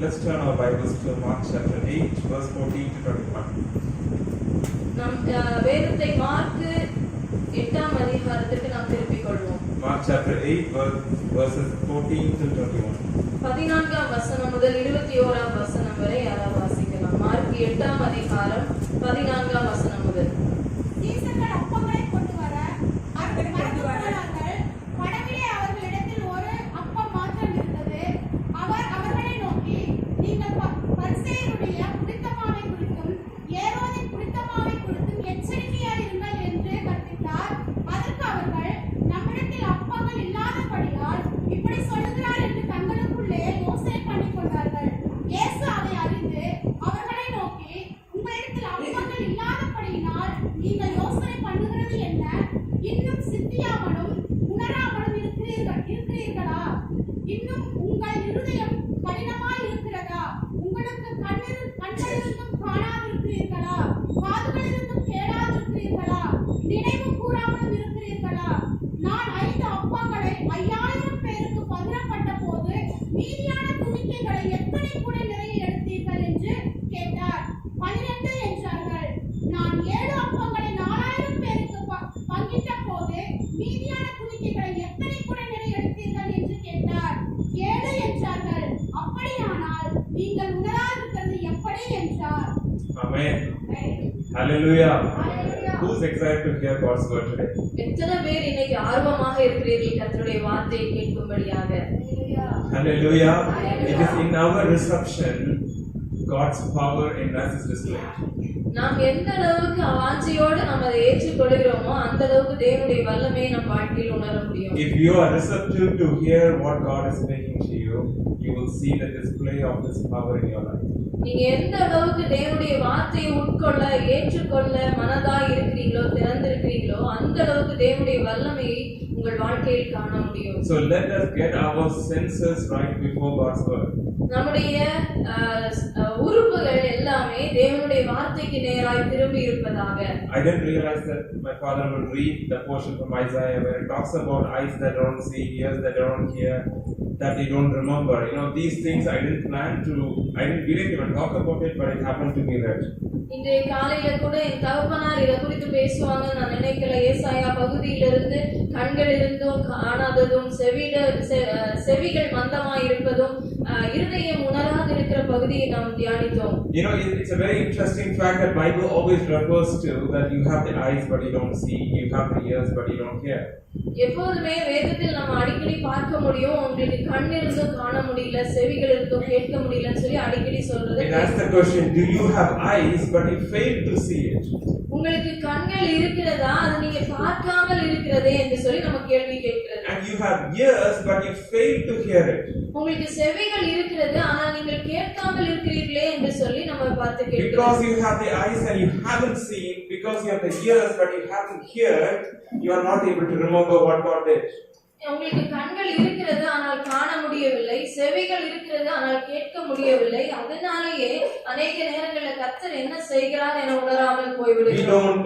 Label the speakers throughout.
Speaker 1: Let's turn our Bibles to Mark chapter 8, verse 14 to 21.
Speaker 2: நம் வேதத்தை mark 8ஆம் அதிகாரத்துக்கு நாம் திருப்பிக் கொள்வோம்.
Speaker 1: Mark chapter 8, verses 14 to 21.
Speaker 2: 14ஆம் வசனம் முதல் 21ஆம் வசனம் வரை யாராவது வாசிக்கலாம். மார்க் 8ஆம் அதிகாரம் 14ஆம் வசனம் முதல்.
Speaker 3: சீசர்கள் அப்பங்களை கொண்டு வர அவர்கள் மறந்து போனார்கள். படகிலே அவர்களிடத்தில் ஒரு அப்பம் மாத்திரம் இருந்தது. அவர் அவர்களை நோக்கி, நீங்கள் பரிசேயருடைய புளித்தமாவை குறித்தும் ஏரோதின் புளித்தமாவை குறித்தும் எச்சரிக்கையாயிருங்கள் என்று கற்பித்தார். அதற்கு அவர்கள், நம்மிடத்தில் அப்பங்கள் இல்லாதபடியால் இப்படி சொல்லுகிறார் என்று தங்களுக்குள்ளே யோசனை பண்ணிக் கொண்டார்கள். இயேசு அதை அறிந்து அவர்களை நோக்கி, உங்களிடத்தில் அப்பங்கள் இல்லாதபடியினால் நீங்கள் யோசனை பண்ணுகிறது என்ன? இன்னும் சிந்தியாமலும் உணராமலும் இருக்கிறீர்களா? இன்னும் உங்கள் இருதயம் கடினமாய் இருக்கிறதா? உங்களுக்கு கண்களிலிருந்தும் காணாதிருக்கிறீர்களா? காதுகளிலிருந்தும் கேளாதிருக்கிறீர்களா? நினைவு கூறாமலும் இருக்கிறீர்களா? நான் 5 அப்பங்களை 5000 பேருக்கு பகிரப்பட்ட போது மீதியான துணிக்கைகளை எத்தனை கூட நிறைய எடுத்தீர்கள் என்று கேட்டார். 12 என்றார்கள். நான் 7 அப்பங்களை 4000 பேருக்கு பங்கிட்ட போது மீதியான துணிக்கைகளை எத்தனை கூட நிறைய எடுத்தீர்கள் என்று கேட்டார். 7 என்றார்கள். அப்படியானால் நீங்கள் உணராதிருக்கிறது எப்படி என்றார்.
Speaker 1: Amen. Hallelujah.
Speaker 3: Hallelujah.
Speaker 1: Who's excited to hear God's word today?
Speaker 2: எத்தனை பேர் இன்னைக்கு ஆர்வமாக இருக்கிறீர்கள் கர்த்தருடைய வார்த்தையை கேட்கும்படியாக?
Speaker 1: Hallelujah. It is in our reception God's power in us is displayed.
Speaker 2: நாம் எந்த அளவுக்கு வாஞ்சையோடு நாம் அதை ஏற்றுக்கொள்கிறோமோ அந்த அளவுக்கு தேவனுடைய வல்லமையை நம் வாழ்க்கையில் உணர முடியும்.
Speaker 1: If you are receptive to hear what God is speaking to you, you will see the display of His power in your life.
Speaker 2: நீங்க எந்த அளவுக்கு தேவனுடைய வார்த்தையை உட்கொள்ள ஏற்றுக்கொள்ள மனதாய் இருக்கிறீங்களோ திறந்திருக்கிறீங்களோ அந்த அளவுக்கு தேவனுடைய வல்லமையை உங்கள் வாழ்க்கையில் காண முடியும்.
Speaker 1: So let us get our senses right before God's word.
Speaker 2: நம்முடைய உறுப்புகள் எல்லாமே தேவனுடைய வார்த்தைக்கு நேராய் திரும்பி இருப்பதாக.
Speaker 1: I didn't realize that my father would read the portion from Isaiah where it talks about eyes that don't see, ears that don't hear, that they don't remember. You know, these things I didn't even talk about it, but it happened to me that.
Speaker 2: இன்றைய காலையில கூட என் தகப்பனார் இதை குறித்து பேசுவாங்க நான் நினைக்கல. ஏசாயா பகுதியிலிருந்து கண்கள் இருந்தும் காணாததும் செவிகள் மந்தமாய் இருப்பதும் இருதயம் உணராது இருக்கிற பகுதியை நாம் தியானித்தோம்.
Speaker 1: You know, it's a very interesting fact that Bible always refers to that you have the eyes but you don't see, you have the ears but you don't hear.
Speaker 2: எப்போதுமே வேதத்தில் நம்ம அடிக்கடி பார்க்க முடியும் உங்களுக்கு கண் இருந்தும் காண முடியல செவிகள் இருந்தும் கேட்க முடியலன்னு சொல்லி அடிக்கடி சொல்றது.
Speaker 1: It asks the question, do you have eyes but you fail to see it?
Speaker 2: உங்களுக்கு கண்கள் இருக்கிறதா அது நீங்க பார்க்காமல் இருக்கிறதே என்று சொல்லி நம்ம கேள்வி கேட்கிறது.
Speaker 1: And you have ears but you fail to hear it.
Speaker 2: உங்களுக்கு செவிகள் இருக்கிறது ஆனால் நீங்கள் கேட்காமல் இருக்கிறீர்களே என்று சொல்லி நம்ம பார்த்து கேட்கிறோம்.
Speaker 1: Because you have the eyes and you haven't seen, because you have the ears but you haven't heard, you are not able to remember what God did.
Speaker 2: உங்களுக்கு கண்கள் இருக்கிறது ஆனால் காண முடியவில்லை, செவிகள் இருக்கிறது ஆனால் கேட்க முடியவில்லை. அதனாலேயே अनेक நேரங்களில் கர்த்தர் என்ன செய்கிறார் என உணராமல் போய்விடுகிறோம்.
Speaker 1: We don't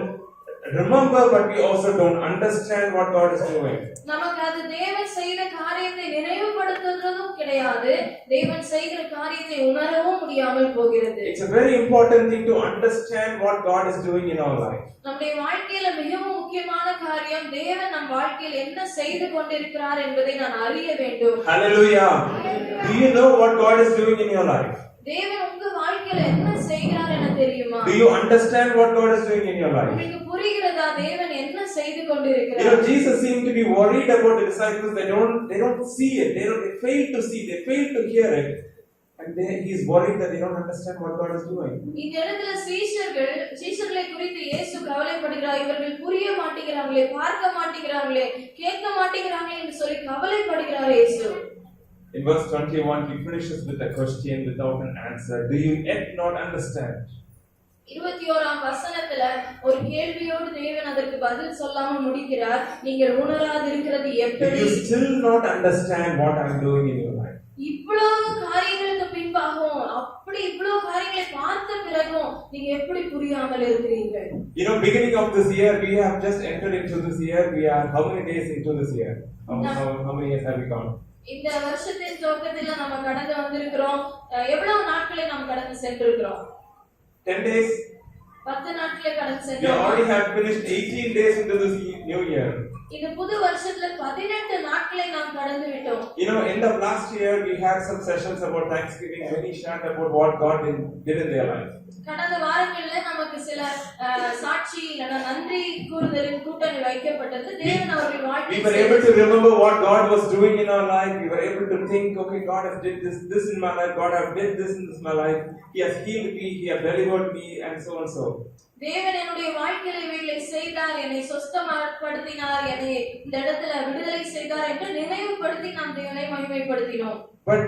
Speaker 1: remember but we also don't understand what God is doing.
Speaker 2: நமக்கு அது தேவன் செய்த காரியத்தை நினைவுபடுத்துறதும் கிடையாது, தேவன் செய்கிற காரியத்தை உணரவும் முடியாமல் போகிறது.
Speaker 1: It's a very important thing to understand what God is doing in our life.
Speaker 2: நம்முடைய வாழ்க்கையில மிகவும் முக்கியமான காரியம் தேவன் நம் வாழ்க்கையில் என்ன செய்து கொண்டிருக்கிறார் என்பதை நான் அறிய வேண்டும்.
Speaker 1: Hallelujah. Do you know what God is doing in your life?
Speaker 2: தேவன் உங்க வாழ்க்கையில என்ன செய்கிறார் என தெரியுமா?
Speaker 1: Do you understand what God is doing in your life?
Speaker 2: உங்களுக்கு புரிகிறதா தேவன் என்ன செய்து
Speaker 1: You
Speaker 2: கொண்டிருக்கிறார்?
Speaker 1: know, Jesus seemed to be worried about the disciples. They don't see it. They fail to see. They fail to hear it. And he's worried that they don't understand what God is doing.
Speaker 2: இந்த இடத்துல சீஷர்களை குறித்து இயேசு கவலைப்படுகிறார். இவர்கள் புரிய மாட்டேங்கிறாங்களே, பார்க்க மாட்டேங்கிறாங்களே, கேட்க மாட்டேங்கிறாங்களே என்று சொல்லி கவலைப்படுகிறார் இயேசு.
Speaker 1: In verse 21, he finishes with a question without an answer. Do you yet not understand?
Speaker 2: 21ஆம் வசனத்துல ஒரு கேள்வியோடு தேவன் அதற்கு பதில் சொல்லாமல் முடிக்கிறார். நீங்கள் உணராதிருக்கிறது எப்படி?
Speaker 1: Do you still not understand what I am doing in your life?
Speaker 2: இவ்வளவு காரியங்களுக்கு பின்பாகவும் இவ்வளவு காரியங்களை பார்த்த பிறகும் நீங்க எப்படி புரியாமல் இருக்கிறீர்கள்?
Speaker 1: You know, beginning of this year, we have just entered into this year. We are how many days into this year? How many years have we gone?
Speaker 2: இந்த வருஷத்தின் துவக்கத்துல நம்ம கடந்து வந்திருக்கிறோம். எவ்வளவு நாட்களை நாம் கடந்து சென்றிருக்கிறோம்?
Speaker 1: 10 days.
Speaker 2: 10 நாட்களை கடந்து
Speaker 1: We
Speaker 2: சென்றோம்.
Speaker 1: already have finished 18 days into this new year.
Speaker 2: இந்த புது வருஷத்துல 18 நாட்களை நாம் கடந்து விட்டோம்.
Speaker 1: You know, end of last year we had some sessions about Thanksgiving. Many shared about what God did in their life.
Speaker 2: கடந்த வாரங்கள்ல நமக்கு சில சாட்சி இல்லைன்னா நன்றி கூறுதலின் கூட்டங்கள் வைக்கப்பட்டது. தேவன் அவர்கள்
Speaker 1: We
Speaker 2: வாழ்க்கையில்
Speaker 1: were able to remember what God was doing in our life. We were able to think, okay, God has did this in my life. God has did this in my life. He has healed me. He has delivered me, and so and so.
Speaker 2: தேவன் என்னுடைய வாழ்க்கையில் இவைகளை செய்தார், என்னை சொஸ்தப்படுத்தினார், என்னை இந்த இடத்துல விடுதலை செய்தார் என்று நினைவுபடுத்தி நாம் தேவனை மகிமைப்படுத்தினோம்.
Speaker 1: But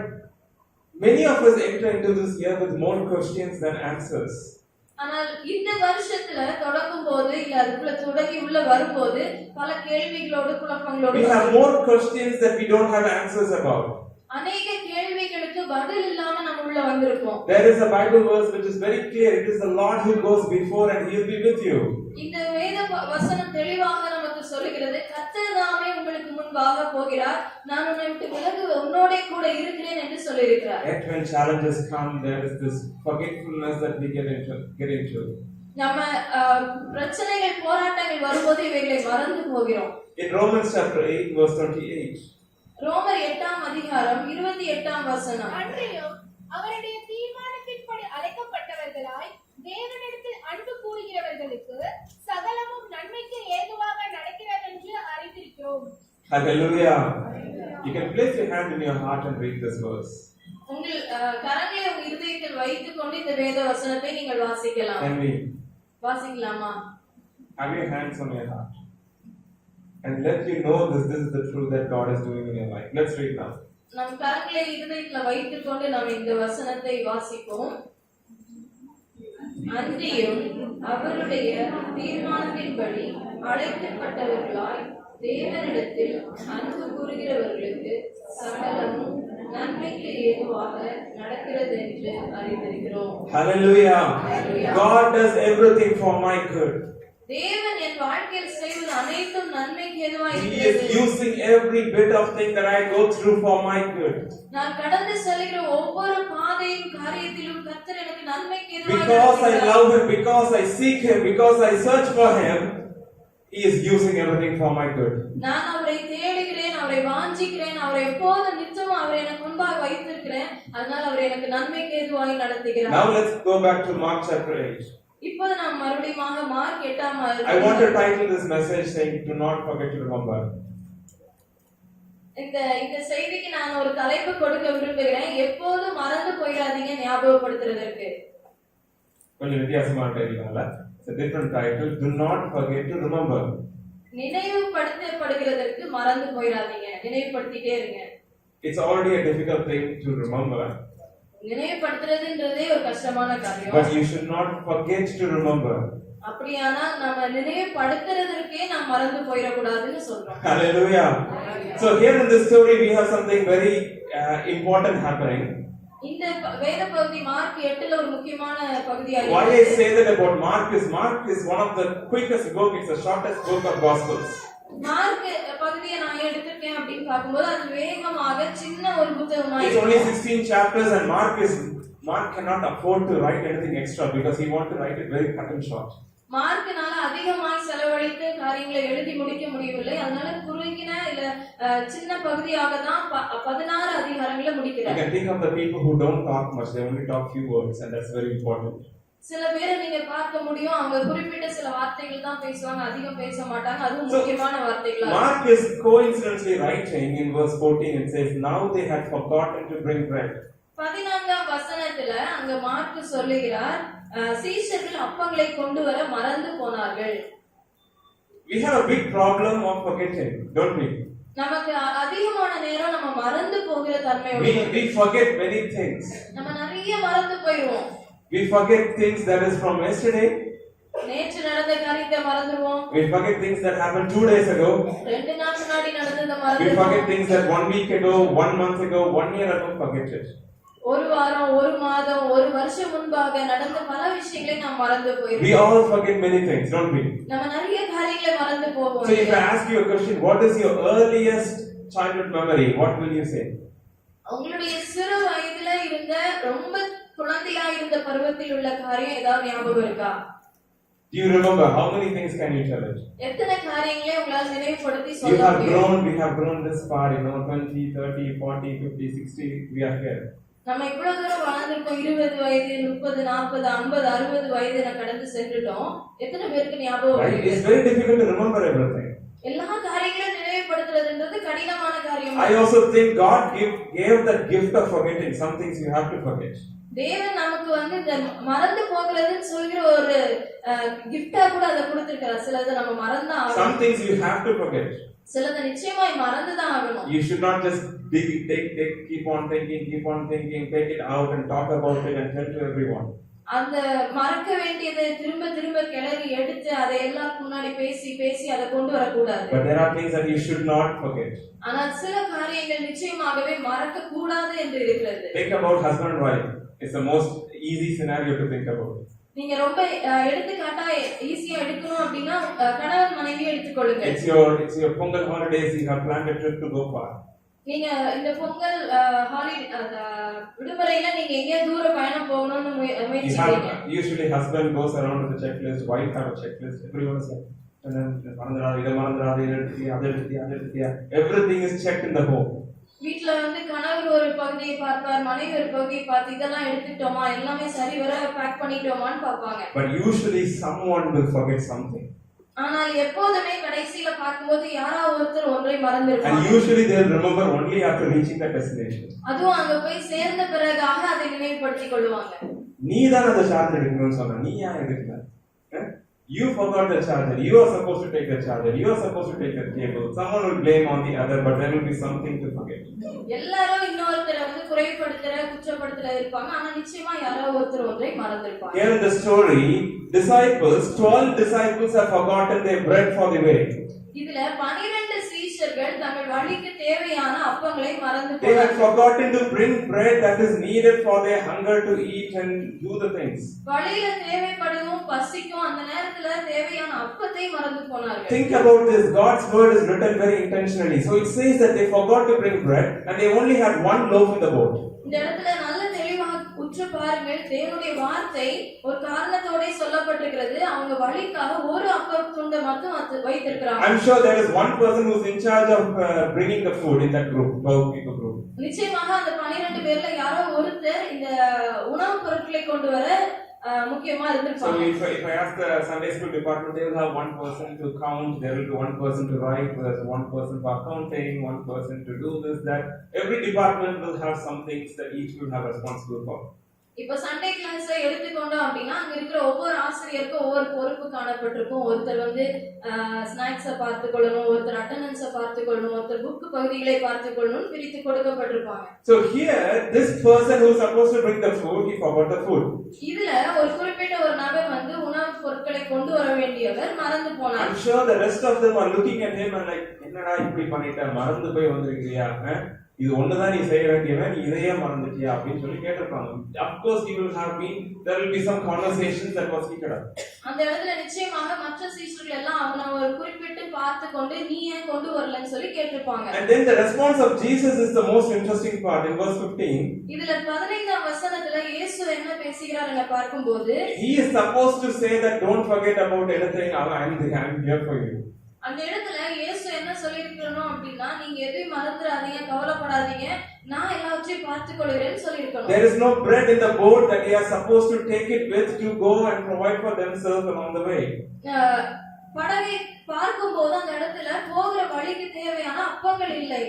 Speaker 1: many of us enter into this year with more questions than answers.
Speaker 2: ஆனால் இந்த வருஷத்துல தொடங்கும் போது இல்ல அதுக்குள்ள தொடங்கி உள்ள வரும்போது பல கேள்விகளோடு குழப்பங்களோடு
Speaker 1: We have more questions that we don't have answers about.
Speaker 2: அநேக கேள்விகளுக்கு பதில் இல்லாம நம்ம உள்ள வந்திருக்கோம்.
Speaker 1: There is a Bible verse which is very clear. It is the Lord who goes before and He will be with you.
Speaker 2: இந்த வேத வசனம் தெளிவாக நமக்கு சொல்லுகிறது, கர்த்தர் தாமே உங்களுக்கு முன்பாக போகிறார், நான் உன்னை விட்டு விலகு உன்னோட கூட இருக்கிறேன் என்று சொல்லியிருக்கிறார்.
Speaker 1: Yet when challenges come, there is this forgetfulness that we get into.
Speaker 2: நம்ம பிரச்சனைகள் போராட்டங்கள் வரும்போது இவைகளை மறந்து போகிறோம்.
Speaker 1: In Romans chapter 8 verse 28.
Speaker 2: ரோமர் 8ஆம் அதிகாரம் 28ஆம் வசனம்.
Speaker 3: அன்றியும் அவருடைய தீர்மானத்தின்படி அழைக்கப்பட்டவர்களாய் தேவனிடத்தில் அன்பு கூறுகிறவர்களுக்கு சகலமும் நன்மைக்கு ஏதுவாக நடக்கிறது என்று அறிந்திருக்கிறோம்.
Speaker 1: Hallelujah. You can place your hand in your heart and read this verse.
Speaker 2: உங்கள் கரங்களை உங்கள் இதயத்தில் வைத்துக் கொண்டு இந்த வேத வசனத்தை நீங்கள் வாசிக்கலாம்.
Speaker 1: Can we
Speaker 2: வாசிக்கலாமா?
Speaker 1: have your hands on your heart and let you know this is the truth that God is doing in your life. Let's read now.
Speaker 2: நம் கரங்களை இதயத்தில் வைத்துக் கொண்டு நாம் இந்த வசனத்தை வாசிப்போம். அன்றியும் அவருடைய தீர்மானத்தின்படி அழைக்கப்பட்டவர்களாய் தேவனிடத்தில் அன்பு கூறுகிறவர்களுக்கு சகலமும் நன்மைக்கு ஏதுவாக நடக்கிறது என்று அறிந்திருக்கிறோம்.
Speaker 1: Hallelujah. God does everything for my good.
Speaker 2: தேவன் என் வாழ்க்கையில் செய்வது அனைத்தும் நன்மைக்கு ஏதுவாக
Speaker 1: He is
Speaker 2: இருக்கிறது.
Speaker 1: using every bit of thing that I go through for my good.
Speaker 2: நான் கடந்து செல்கிற ஒவ்வொரு பாதையும் காரியத்திலும் கர்த்தர் எனக்கு நன்மைக்கு ஏதுவாக
Speaker 1: Because I
Speaker 2: இருக்கிறார்.
Speaker 1: love Him, because I seek Him, because I search for Him, He is using everything for my good.
Speaker 2: நான் அவரை தேடுகிறேன், அவரை வாஞ்சிக்கிறேன், அவரை எப்போதும் நிச்சயமா அவரை எனக்கு முன்பாக வைத்திருக்கிறேன். அதனால் அவர் எனக்கு நன்மைக்கு ஏதுவாக நடத்துகிறார்.
Speaker 1: Now let's go back to Mark chapter 8.
Speaker 2: இப்போது நாம் மறுபடியும் மார்க் 8ஆம்
Speaker 1: I want to title this message saying, do not forget to remember.
Speaker 2: இந்த செய்திக்கு நான் ஒரு தலைப்பு கொடுக்க விரும்புகிறேன், எப்போதும் மறந்து போயிடாதீங்க ஞாபகப்படுத்துறதற்கு.
Speaker 1: கொஞ்சம் வித்தியாசமான டைட்டில் அல்ல. It's a different title. Do not forget to remember.
Speaker 2: நினைவுபடுத்தப்படுகிறதற்கு மறந்து போயிடாதீங்க, நினைவுபடுத்திட்டே இருங்க.
Speaker 1: It's already a difficult thing to remember.
Speaker 2: நினைவுபடுத்துறதுன்றதே ஒரு கஷ்டமான காரியம்.
Speaker 1: But you should not forget to remember.
Speaker 2: அப்படியானா நம்ம நினைவுபடுத்துறதற்கே நாம் மறந்து போயிடக்கூடாதுன்னு சொல்றோம்.
Speaker 1: Hallelujah. So here in this story we have something very important happening.
Speaker 2: இந்த வேத பகுதி மார்க் 8ல ஒரு முக்கியமான பகுதியா
Speaker 1: Why I
Speaker 2: இருக்கு.
Speaker 1: say that about Mark is one of the quickest book. It's the shortest book of Gospels.
Speaker 2: Mark பகுதியை நான் எடுத்துட்டேன் அப்படின்னு பார்க்கும்போது அது வேகமாக சின்ன ஒரு புத்தகமா
Speaker 1: It's only
Speaker 2: இருக்கு.
Speaker 1: 16 chapters and Mark cannot afford to write anything extra because he wants to write it very cut and short.
Speaker 2: மார்க்னால அதிகமாய் செலவழித்து காரியங்களை எழுதி முடிக்க முடியவில்லை. அதனால குறுகின இல்ல சின்ன பகுதியாக தான் 16 அதிகாரங்களை
Speaker 1: You
Speaker 2: முடிக்கிறார்.
Speaker 1: can think of the people who don't talk much. They only talk few words and that's very important.
Speaker 2: சில பேரை நீங்க பார்க்க முடியும், அவங்க குறிப்பிட்ட சில வார்த்தைகள் தான் பேசுவாங்க, அதிகம் பேச மாட்டாங்க. அதுவும் முக்கியமான வார்த்தைகளா இருக்கும்.
Speaker 1: Mark is coincidentally writing in verse 14. It says, now they had forgotten to bring bread.
Speaker 2: 14ஆம் வசனத்துல அங்க மார்க் சொல்லுகிறார், சீஷர்கள் அப்பங்களை கொண்டு வர மறந்து போனார்கள்.
Speaker 1: We have a big problem of forgetting, don't we?
Speaker 2: நமக்கு அதிகமான நேரம் நம்ம மறந்து போகிற தன்மை உண்டு.
Speaker 1: We forget many things.
Speaker 2: நம்ம நிறைய மறந்து போயிடுவோம்.
Speaker 1: We forget things that is from yesterday.
Speaker 2: நேற்று நடந்த காரியத்தை மறந்துடுவோம்.
Speaker 1: We forget things that happened 2 days ago.
Speaker 2: 2 நாள் முன்னாடி நடந்ததை
Speaker 1: We
Speaker 2: மறந்துடுவோம்.
Speaker 1: forget things that 1 week ago, 1 month ago, 1 year ago. Forget it.
Speaker 2: ஒரு வாரம், ஒரு மாதம், ஒரு வருஷம் முன்பாக நடந்த பல விஷயங்களை நாம் மறந்து
Speaker 1: We
Speaker 2: போயிடுவோம்.
Speaker 1: all forget many things, don't we?
Speaker 2: நம்ம நிறைய காரியங்களை மறந்து போவோம்.
Speaker 1: So if I ask you a question, what is your earliest childhood memory, what will you say?
Speaker 2: உங்களுடைய சிறு வயதுல இருந்த ரொம்ப குழந்தையா இருந்த பருவத்தில் உள்ள காரியம் ஏதாவது ஞாபகம் இருக்கா?
Speaker 1: Do you remember? How many things can you tell it?
Speaker 2: எத்தனை காரியங்களை உங்களால் நினைவுபடுத்தி
Speaker 1: You
Speaker 2: சொல்ல
Speaker 1: have
Speaker 2: முடியும்?
Speaker 1: grown, we have grown this far, 20, 30, 40, 50, 60, we are here.
Speaker 2: நம்ம இவ்வளவு தூரம் வாழ்ந்திருக்கோம். 20 வயது, 30, 40, 50, 60 வயது கடந்து சென்றுட்டோம். எத்தனை பேருக்கு ஞாபகம்
Speaker 1: Right?
Speaker 2: இருக்கு?
Speaker 1: It's very difficult to remember everything.
Speaker 2: எல்லா காரியங்களையும் நினைவுபடுத்துறதுன்றது கடினமான காரியம்.
Speaker 1: I also think God gave that gift of forgetting. Some things you have to forget.
Speaker 2: தேவன் நமக்கு இந்த மறந்து போகிறதுன்னு சொல்கிற ஒரு கிஃப்டா கூட அதை கொடுத்திருக்கிறார். சிலதை நம்ம மறந்தா
Speaker 1: Some things you have to forget.
Speaker 2: சிலதை நிச்சயமாய் மறந்துதான் ஆகணும்.
Speaker 1: You should not just keep on thinking, take it out and talk about it and tell to everyone.
Speaker 2: அந்த மறக்க வேண்டியதை திரும்ப திரும்ப கிளறி எடுத்து அதை எல்லாருக்கும் முன்னாடி பேசி அதை கொண்டு வரக்கூடாது.
Speaker 1: But there are things that you should not forget.
Speaker 2: ஆனால் சில காரியங்கள் நிச்சயமாகவே மறக்க கூடாது என்று இருக்கிறது.
Speaker 1: Think about husband and wife. It's the most easy scenario to think about.
Speaker 2: நீங்க ரொம்ப எடுத்துக்காட்டா ஈஸியா எடுக்கணும் அப்படின்னா கணவன் மனைவி எடுத்துக்கொள்ளுங்க.
Speaker 1: It's your Pongal holidays. You have planned a trip to go far.
Speaker 2: நீங்க இந்த பொங்கல் விடுமுறையில நீங்க எங்க தூர பயணம் போகணும்னு முயற்சிக்கிறீங்க.
Speaker 1: Usually husband goes around with a checklist, wife have a checklist. Everyone is like, everything is checked in the home.
Speaker 2: வீட்ல கணவர் ஒரு பகுதியை பார்ப்பார், மனைவி ஒரு பகுதியை பார்த்து இதெல்லாம் எடுத்துட்டோமா, எல்லாமே சரிவர பேக் பண்ணிட்டோமான்னு பார்ப்பாங்க.
Speaker 1: But usually someone will forget something.
Speaker 2: ஆனால் எப்போதுமே கடைசியில பார்க்கும்போது யாராவது ஒருத்தர் ஒன்றை மறந்திருப்பாங்க.
Speaker 1: And usually they will remember only after reaching the destination.
Speaker 2: அதுவும் அங்க போய் சேர்ந்த பிறகாக அதை நினைவுபடுத்திக் கொள்வாங்க.
Speaker 1: நீ தான் அந்த சார்ஜர் எடுக்கணும்னு சொன்ன, நீ ஏன் எடுக்கல? You forgot the charger. You are supposed to take the charger. You are supposed to take the cable. Someone will blame on the other, but there will be something to forget.
Speaker 2: எல்லாரும் இன்னொருத்தரை குறைபடுத்துற குற்றப்படுத்துற இருப்பாங்க. ஆனா நிச்சயமா யாராவது ஒருத்தர் ஒன்றை மறந்திருப்பாங்க.
Speaker 1: Here in the story, 12 disciples have forgotten their bread for the way.
Speaker 2: இதுல 12 சீஷர்கள் தங்கள் வழிக்கு தேவையான அப்பங்களை மறந்து
Speaker 1: They had
Speaker 2: போனார்கள்.
Speaker 1: forgotten to bring bread that is needed for their hunger to eat and do the things.
Speaker 2: வழியில தேவைப்படும் பசிக்கும் அந்த நேரத்துல தேவையான அப்பத்தை மறந்து போனார்கள்.
Speaker 1: Think about this. God's word is written very intentionally. So it says that they forgot to bring bread and they only had one loaf in the boat.
Speaker 2: இந்த இடத்துல நல்ல தெளிவாக உற்று பாருங்கள். தேவனுடைய வார்த்தை ஒரு காரணத்தோட சொல்லப்பட்டிருக்கிறது. அவங்க வழிக்காக ஒரு அப்ப துண்டை மட்டும் வைத்திருக்கிறாங்க.
Speaker 1: I'm sure there is one person who is in charge of bringing the food in that group, 12 people group.
Speaker 2: நிச்சயமாக அந்த 12 பேர்ல யாரோ ஒருத்தர் இந்த உணவுப் பொருட்களை கொண்டு வர முக்கியமா
Speaker 1: So
Speaker 2: இருந்திருப்பாங்க.
Speaker 1: if I ask the Sunday school department, they will have one person to count, there will be one person to write, there's one person for accounting, one person to do this, that. Every department will have some things that each will have responsible for.
Speaker 2: இப்ப Sunday class எடுத்துக்கொண்டோம் அப்படின்னா அங்க இருக்கிற ஒவ்வொரு ஆசிரியருக்கும் ஒவ்வொரு பொறுப்பு காணப்பட்டிருக்கும். ஒருத்தர் ஸ்நாக்ஸை பார்த்துக்கொள்ளணும், ஒருத்தர் அட்டெண்டன்ஸை பார்த்துக்கொள்ளணும், ஒருத்தர் புக் பகுதிகளை பார்த்துக்கொள்ளணும், பிரித்து கொடுக்கப்பட்டிருப்பாங்க.
Speaker 1: So here, this person who is supposed to bring the food, he forgot the food.
Speaker 2: இதுல ஒரு குறிப்பிட்ட ஒரு நபர் உணவுப் பொருட்களை கொண்டு வர வேண்டியவர் மறந்து போனார்.
Speaker 1: I'm sure the rest of them are looking at him and like, என்னடா இப்படி பண்ணிட்ட, மறந்து போய் வந்திருக்கியா, இது ஒண்ணுதான் நீ செய்ய வேண்டியவன், நீ இதையே மறந்துட்டியா அப்படின்னு சொல்லி கேட்டிருப்பாங்க. Of course he will have been, there will be some conversations that was heated up.
Speaker 2: அந்த இடத்துல நிச்சயமாக மற்ற சீஷர்கள் எல்லாம் அவனை ஒரு குறிப்பிட்டு பார்த்து கொண்டு நீ ஏன் கொண்டு வரலன்னு சொல்லி கேட்டிருப்பாங்க.
Speaker 1: And then the response of Jesus is the most interesting part in verse 15.
Speaker 2: இதுல 15ஆம் வசனத்துல இயேசு என்ன பேசுகிறார்னு பார்க்கும்போது,
Speaker 1: He is supposed to say that don't forget about anything, I am here for you.
Speaker 2: அந்த இடத்துல இயேசு என்ன சொல்லிருக்கணும் அப்படின்னா, நீங்க எதையும் மறந்துடாதீங்க, கவலைப்படாதீங்க, நான் எல்லாவற்றையும் பார்த்துக் கொள்கிறேன்னு சொல்லிருக்கணும்.
Speaker 1: There is no bread in the boat that they are supposed to take it with to go and provide for themselves along the way.
Speaker 2: படகை பார்க்கும்போது அந்த இடத்துல போகிற வழிக்கு தேவையான அப்பங்கள் இல்லை.